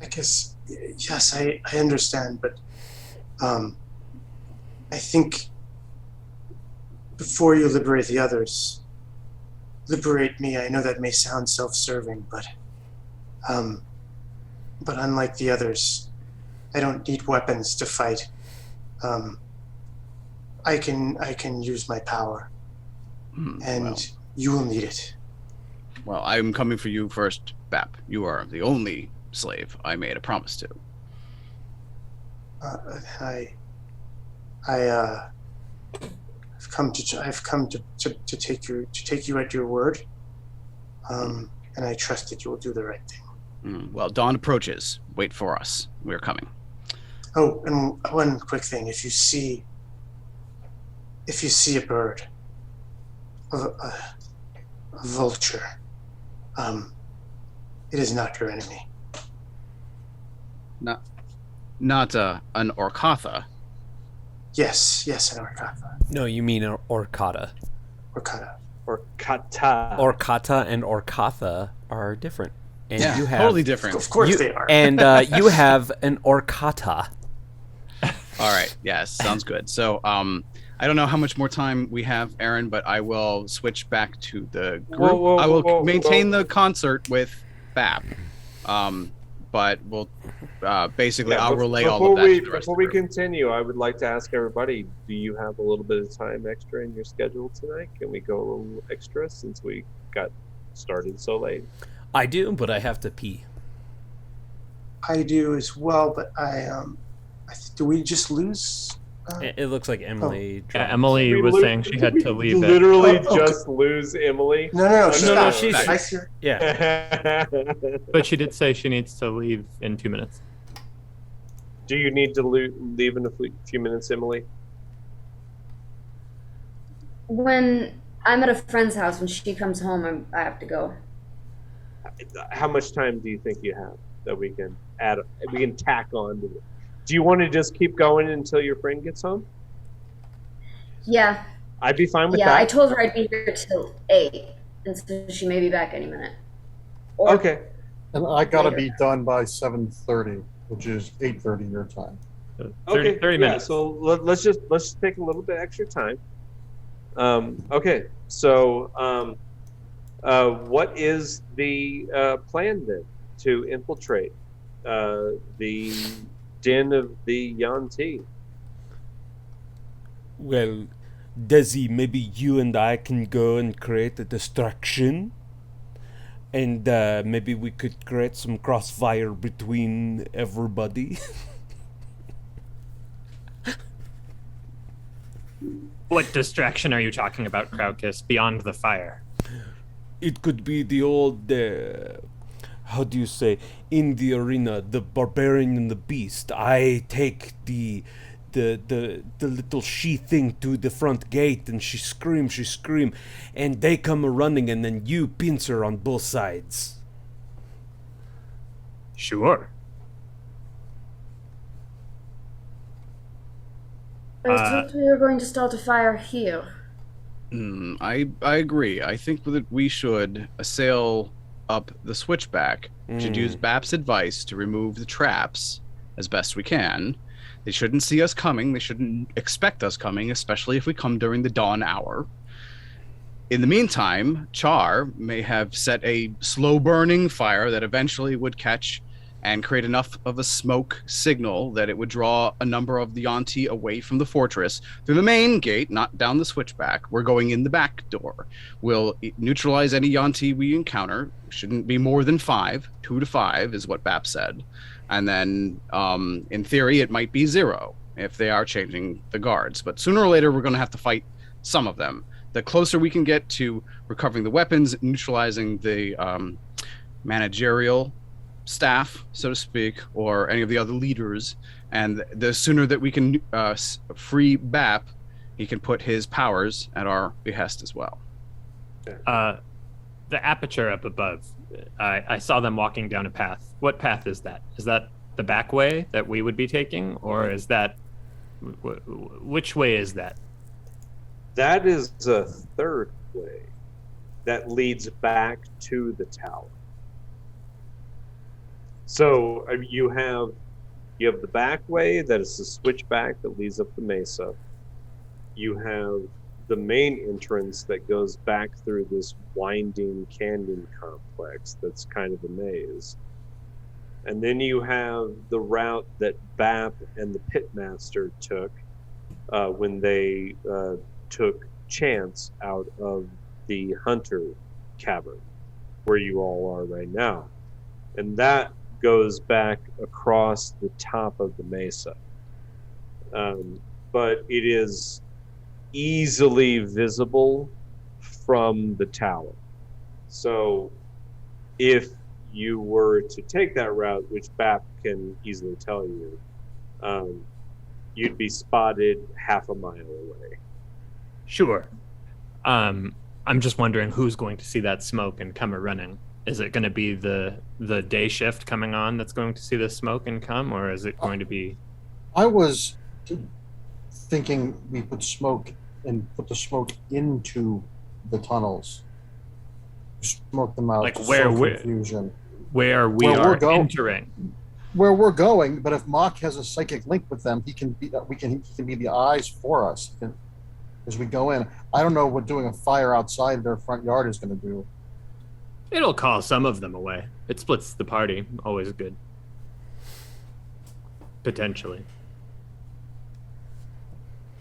H: I guess, yes, I understand, but I think before you liberate the others, liberate me. I know that may sound self-serving, but unlike the others, I don't need weapons to fight. I can use my power, and you will need it.
C: Well, I'm coming for you first, BAP. You are the only slave I made a promise to.
H: I've come to take you at your word, and I trust that you will do the right thing.
C: Well, dawn approaches. Wait for us. We're coming.
H: Oh, and one quick thing: if you see a bird, a vulture, it is not your enemy.
C: Not an Orcatha.
H: Yes, an Orcatha.
B: No, you mean an Orcata.
H: Orcata.
B: Orcata and Orcatha are different. And
C: yeah,
B: you have,
C: totally different.
H: Of course they are.
B: And you have an Orcata.
C: All right. Yes, sounds good. So, I don't know how much more time we have, Aaron, but I will switch back to the group. I will maintain the concert with BAP. But we'll basically I'll relay all of that to the rest
E: before
C: of the
E: we
C: group.
E: continue, I would like to ask everybody: do you have a little bit of time extra in your schedule tonight? Can we go a little extra since we got started so late?
B: I do, but I have to pee.
H: I do as well, but do we just lose?
B: It looks like Emily.
D: Yeah, Emily was saying she had to leave.
E: Literally just lose Emily.
H: No,
B: she's yeah.
D: But she did say she needs to leave in 2 minutes.
E: Do you need to leave in a few minutes, Emily?
G: When I'm at a friend's house, when she comes home, I have to go.
E: How much time do you think you have that we can add? We can tack on to it. Do you want to just keep going until your friend gets home?
G: Yeah.
E: I'd be fine with that.
G: Yeah, I told her I'd be here till 8, and so she may be back any minute. Or
E: okay.
F: And I gotta
G: later.
F: be done by 7:30, which is 8:30 your time.
D: 30 minutes.
E: So let's just take a little bit extra time. Okay. So what is the plan then to infiltrate the den of the Yanti.
B: Well, Desi, maybe you and I can go and create a distraction. And maybe we could create some crossfire between everybody.
D: What distraction are you talking about, Crowkiss, beyond the fire?
B: It could be the old, how do you say, in the arena, the barbarian and the beast. I take the little she thing to the front gate, and she scream, and they come running, and then you pinch her on both sides.
D: Sure.
G: I thought we were going to start a fire here.
C: I agree. I think that we should assail up the switchback. We should use BAP's advice to remove the traps as best we can. They shouldn't see us coming. They shouldn't expect us coming, especially if we come during the dawn hour. In the meantime, Char may have set a slow-burning fire that eventually would catch and create enough of a smoke signal that it would draw a number of the Yanti away from the fortress through the main gate, not down the switchback. We're going in the back door. We'll neutralize any Yanti we encounter. Shouldn't be more than 5. 2 to 5 is what BAP said. And then, in theory, it might be 0 if they are changing the guards. But sooner or later, we're going to have to fight some of them. The closer we can get to recovering the weapons, neutralizing the managerial staff, so to speak, or any of the other leaders, and the sooner that we can free BAP, he can put his powers at our behest as well.
D: The aperture up above, I saw them walking down a path. What path is that? Is that the back way that we would be taking, or is that which way is that?
E: That is a third way that leads back to the tower. So you have the back way that is the switchback that leads up the mesa. You have the main entrance that goes back through this winding canyon complex that's kind of a maze. And then you have the route that BAP and the pitmaster took when they took Chance out of the hunter cavern where you all are right now. And that goes back across the top of the mesa. But it is easily visible from the tower. So if you were to take that route, which BAP can easily tell you, you'd be spotted half a mile away.
D: Sure. I'm just wondering who's going to see that smoke and come running. Is it going to be the day shift coming on that's going to see the smoke and come, or is it going to be...
F: I was thinking we put the smoke into the tunnels. Smoke them out.
D: Like where
F: confusion.
D: Where we are entering.
F: Where we're going, but if Marc has a psychic link with them, he can be the eyes for us as we go in. I don't know what doing a fire outside their front yard is going to do.
D: It'll call some of them away. It splits the party. Always good. Potentially.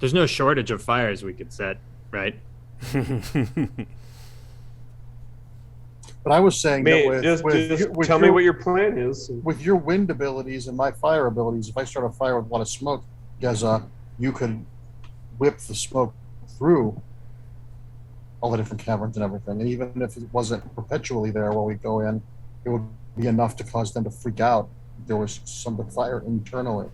D: There's no shortage of fires we could set, right?
F: But I was saying that
E: just tell me what your plan is.
F: With your wind abilities and my fire abilities, if I start a fire with a lot of smoke, Geza, you could whip the smoke through all the different caverns and everything. And even if it wasn't perpetually there while we go in, it would be enough to cause them to freak out if there was some fire internally.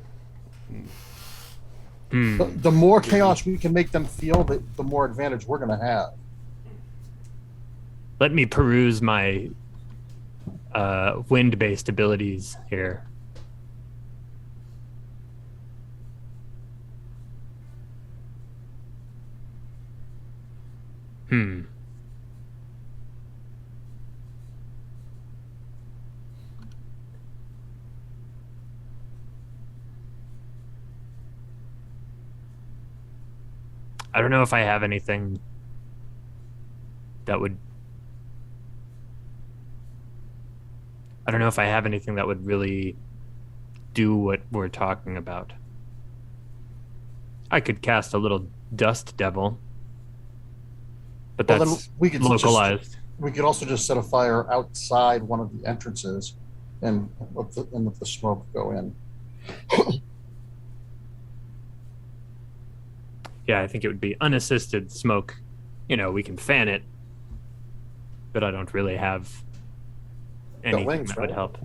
F: The more chaos we can make them feel, the more advantage we're going to have.
D: Let me peruse my wind-based abilities here. I don't know if I have anything that would... I don't know if I have anything that would really do what we're talking about. I could cast a little dust devil, but
F: Well,
D: that's
F: then we could
D: localized.
F: We could also just set a fire outside one of the entrances and let the smoke go in.
D: Yeah, I think it would be unassisted smoke. We can fan it, but I don't really have anything
F: wings,
D: that would
F: right?
D: help.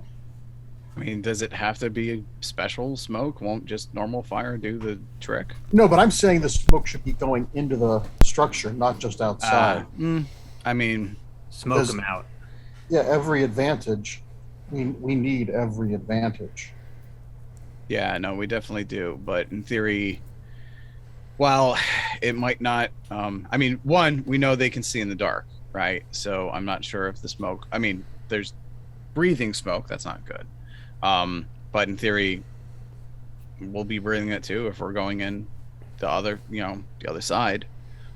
C: I mean, does it have to be special smoke? Won't just normal fire do the trick?
F: No, but I'm saying the smoke should be going into the structure, not just outside.
C: I mean,
D: Smoke
F: Does-
D: them out.
F: Yeah, every advantage. We need every advantage.
C: yeah, no, we definitely do. But in theory, while it might not, I mean, one, we know they can see in the dark, right? So I'm not sure if the smoke, I mean, there's breathing smoke. That's not good. But in theory, we'll be breathing it too if we're going in the other side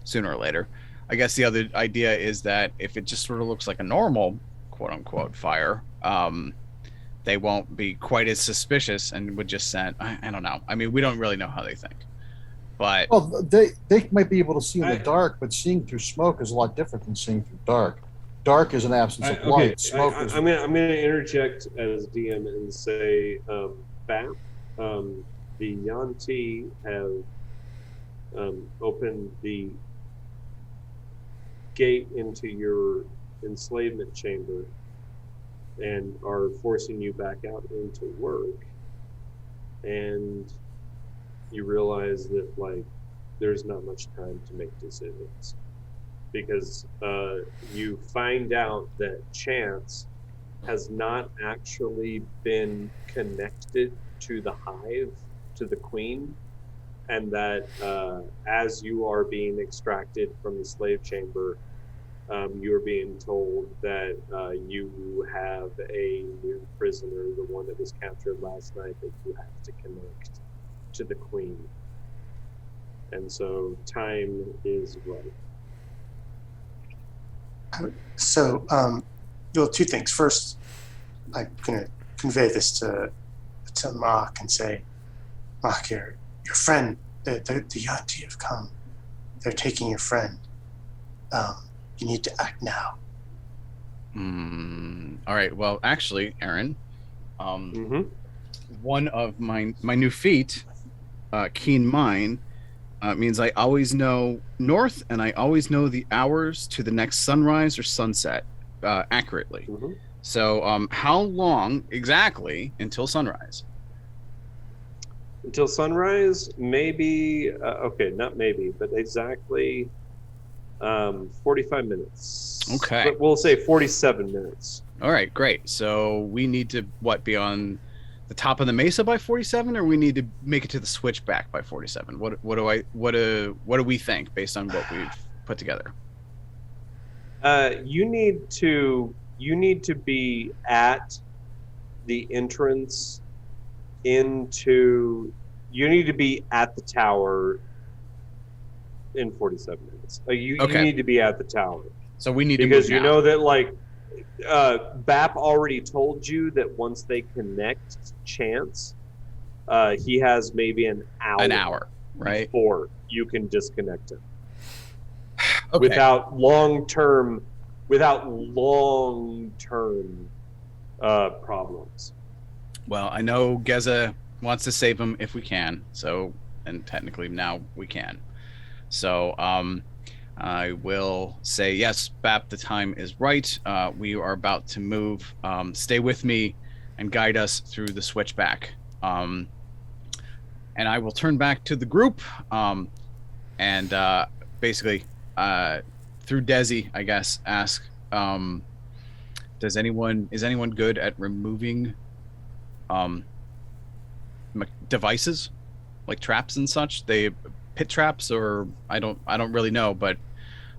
C: sooner or later. I guess the other idea is that if it just sort of looks like a normal quote unquote fire, they won't be quite as suspicious and would just send, I don't know. I mean, we don't really know how they think, but
F: Well, they might be able to see in the dark, but seeing through smoke is a lot different than seeing through dark. Dark is an absence of light. Smoke is.
E: I'm going to interject as DM and say, BAP, the Yanti have opened the gate into your enslavement chamber and are forcing you back out into work. And you realize that, there's not much time to make decisions. Because you find out that Chance has not actually been connected to the hive, to the queen, and that as you are being extracted from the slave chamber, you are being told that you have a new prisoner, the one that was captured last night, that you have to connect to the queen. And so time is right.
H: So, two things. First, I'm going to convey this to Mark and say, Mark, your friend, the Yanti have come. They're taking your friend. You need to act now.
C: All right. Well, actually, Aaron, one of my new feat, Keen Mind, means I always know north and I always know the hours to the next sunrise or sunset accurately. So how long exactly until sunrise?
E: Until sunrise, maybe, not maybe, but exactly 45 minutes.
C: Okay.
E: But we'll say 47 minutes.
C: All right, great. So we need to, be on the top of the mesa by 47, or we need to make it to the switchback by 47? What do we think based on what we've put together?
E: You need to be at the entrance into. You need to be at the tower in 47 minutes. You need to be at the tower.
C: So we need
E: because
C: to
E: you know that BAP already told you that once they connect Chance, he has maybe an hour.
C: Right?
E: Before you can disconnect him.
C: Okay.
E: Without long-term problems.
C: Well, I know Geza wants to save him if we can. So, and technically now we can. So, I will say yes, BAP, the time is right. We are about to move. Stay with me and guide us through the switchback. And I will turn back to the group. And basically, through Desi, I guess, ask, is anyone good at removing devices like traps and such? They pit traps, or I don't really know, but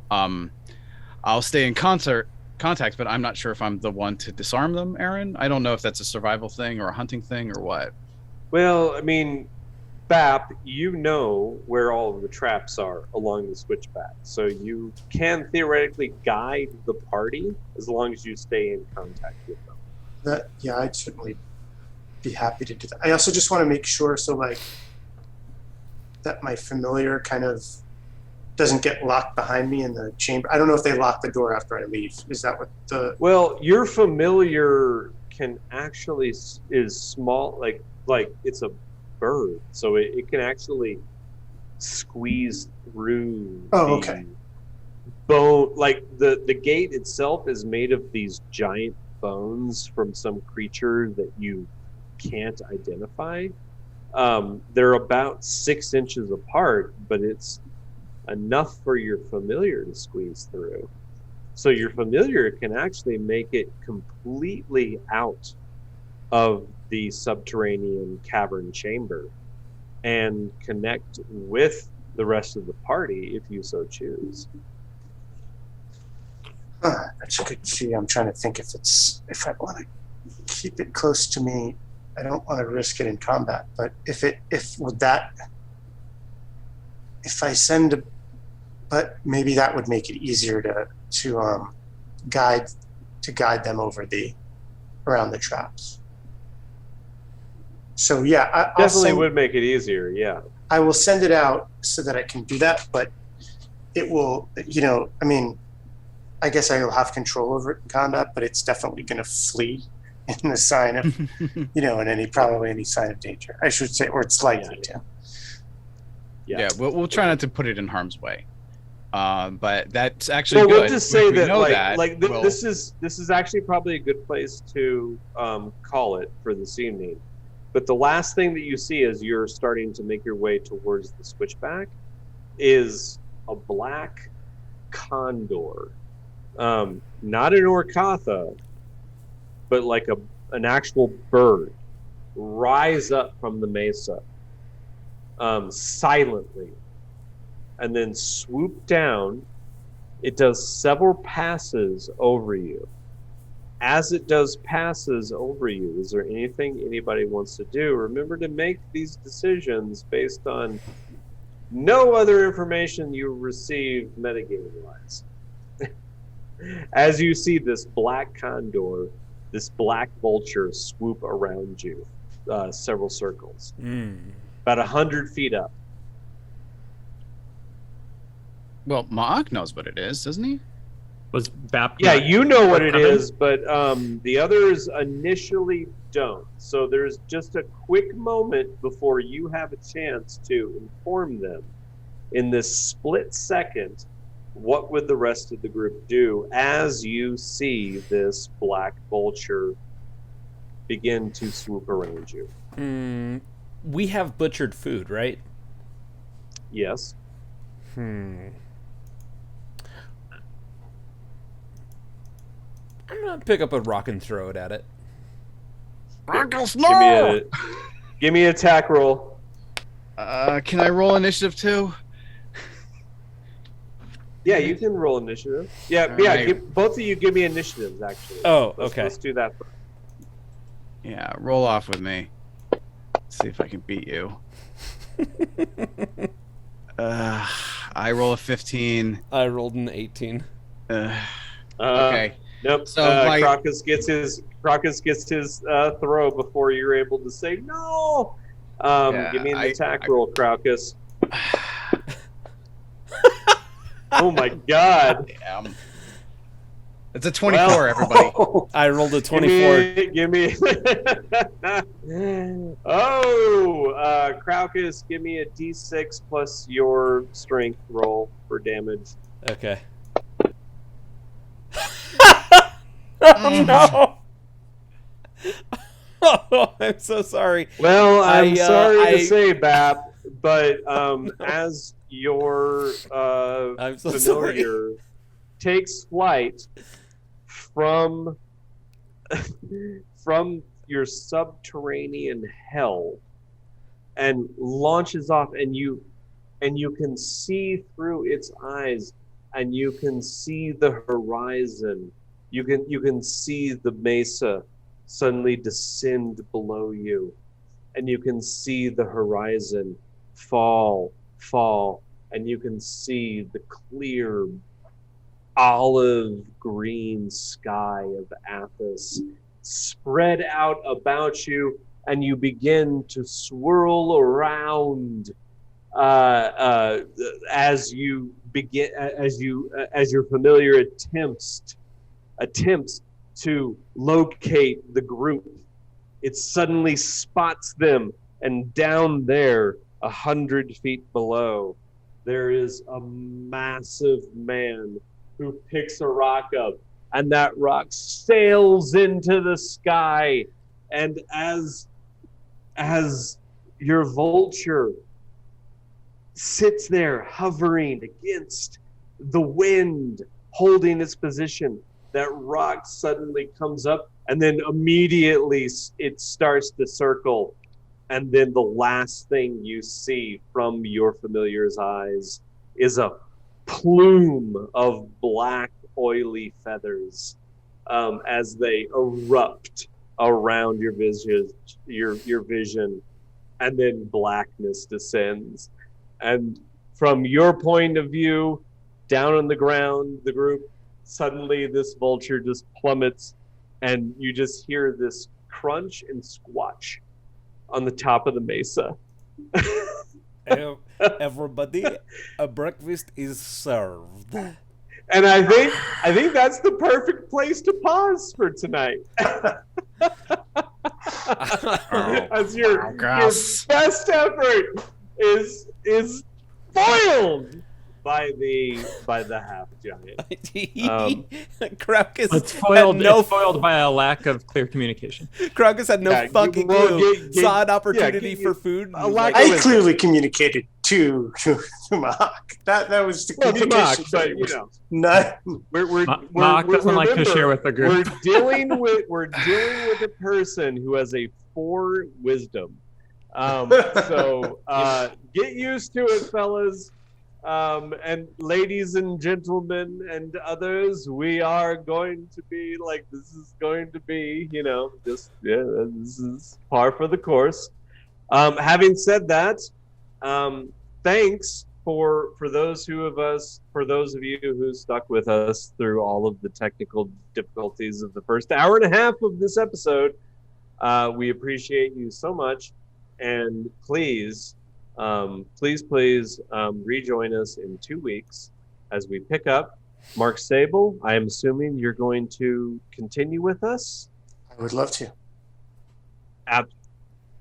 C: I'll stay in contact, but I'm not sure if I'm the one to disarm them, Aaron. I don't know if that's a survival thing or a hunting thing or what.
E: Well, I mean, BAP, you know where all of the traps are along the switchback, so you can theoretically guide the party as long as you stay in contact with them.
H: I'd certainly be happy to do that. I also just want to make sure, so like, that my familiar kind of doesn't get locked behind me in the chamber. I don't know if they lock the door after I leave. Is that what the...
E: Well, your familiar can actually is small, like it's a bird, so it can actually squeeze through
H: okay.
E: bone. Like the gate itself is made of these giant bones from some creature that you can't identify. They're about 6 inches apart, but it's enough for your familiar to squeeze through. So your familiar can actually make it completely out of the subterranean cavern chamber and connect with the rest of the party if you so choose.
H: That's good. See, I'm trying to think if I want to keep it close to me. I don't want to risk it in combat, but but maybe that would make it easier to guide them around the traps. So yeah,
E: definitely would make it easier. Yeah,
H: I will send it out so that I can do that, but it will, I mean, I guess I will have control over it in combat, but it's definitely going to flee in the sign of, in probably any sign of danger, I should say, or it's likely to.
C: Yeah, we'll try not to put it in harm's way. But that's actually good.
E: We'll just say that, this is actually probably a good place to call it for this evening. But the last thing that you see as you're starting to make your way towards the switchback is a black condor, not an orcatha, but like an actual bird, rise up from the mesa, silently. And then swoop down. It does several passes over you. As it does passes over you, is there anything anybody wants to do? Remember to make these decisions based on no other information you receive metagame-wise. As you see this black condor, this black vulture swoop around you, several circles, about 100 feet up.
C: Well, Ma'ak knows what it is, doesn't he?
D: Was BAP?
E: Yeah, you know what it is, but the others initially don't. So there's just a quick moment before you have a chance to inform them. In this split second, what would the rest of the group do as you see this black vulture begin to swoop around you?
B: We have butchered food, right?
E: Yes.
B: I'm gonna pick up a rock and throw it at it.
E: Give me an attack roll.
C: Can I roll initiative too?
E: Yeah, you can roll initiative. Yeah,
C: right.
E: Both of you give me initiatives, actually.
B: Oh, okay.
E: Let's do that.
C: Yeah, roll off with me. Let's see if I can beat you. I roll a 15.
B: I rolled an 18.
C: Okay.
E: Nope.
C: So
E: Crocus gets his throw before you're able to say no. Give me an attack roll, Crocus. Oh my God!
C: Damn. It's a 24, everybody.
B: I rolled a 24.
E: Give me. Crocus, give me a D6 plus your strength roll for damage.
B: Okay. Oh no! Oh, I'm so sorry.
E: Well, I'm sorry to say, BAP, but as your
B: I'm so
E: familiar takes flight from your subterranean hell and launches off, and you can see through its eyes, and you can see the horizon. You can see the mesa suddenly descend below you, and you can see the horizon fall, and you can see the clear olive green sky of Athos spread out about you
A: and you begin to swirl around as your familiar attempts to locate the group. It suddenly spots them, and down there, 100 feet below, there is a massive man who picks a rock up, and that rock sails into the sky. And as your vulture sits there hovering against the wind, holding its position, that rock suddenly comes up, and then immediately it starts to circle. And then the last thing you see from your familiar's eyes is a plume of black, oily feathers as they erupt around your vision, and then blackness descends. And from your point of view, down on the ground, the group, suddenly this vulture just plummets, and you just hear this crunch and squatch on the top of the mesa.
B: Everybody, a breakfast is served.
A: And I think that's the perfect place to pause for tonight. As your best effort is foiled by the half giant.
B: Crocus
D: it's foiled by a lack of clear communication.
B: Crocus had no fucking clue. Saw an opportunity for food.
H: I clearly communicated to Mark. That was the communication.
A: Mark,
D: Mark doesn't like to share with the group.
A: We're dealing with a person who has a 4 wisdom. So get used to it, fellas. And ladies and gentlemen and others, we are going to be this is going to be, this is par for the course. Having said that, thanks for those of you who stuck with us through all of the technical difficulties of the first hour and a half of this episode. We appreciate you so much, and please rejoin us in 2 weeks as we pick up Mark Sable. I am assuming you're going to continue with us.
H: I would love to.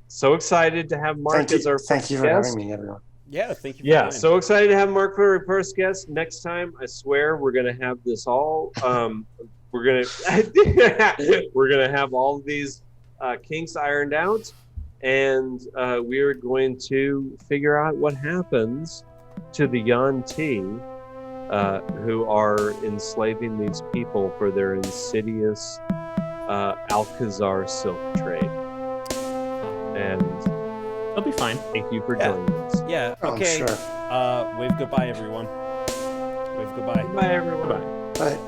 A: So excited to have Mark as our first guest.
H: Thank you for having me, everyone.
B: Yeah, thank you.
A: Yeah, so excited to have Mark for our first guest. Next time, I swear, we're gonna have this all. We're gonna have all of these kinks ironed out. And we are going to figure out what happens to the Yuan-Ti who are enslaving these people for their insidious Alcazar silk trade. And
D: it'll be fine.
A: Thank you for joining us.
B: Yeah, okay.
H: Sure.
B: Wave goodbye, everyone. Wave goodbye.
A: Bye, everyone.
H: Bye.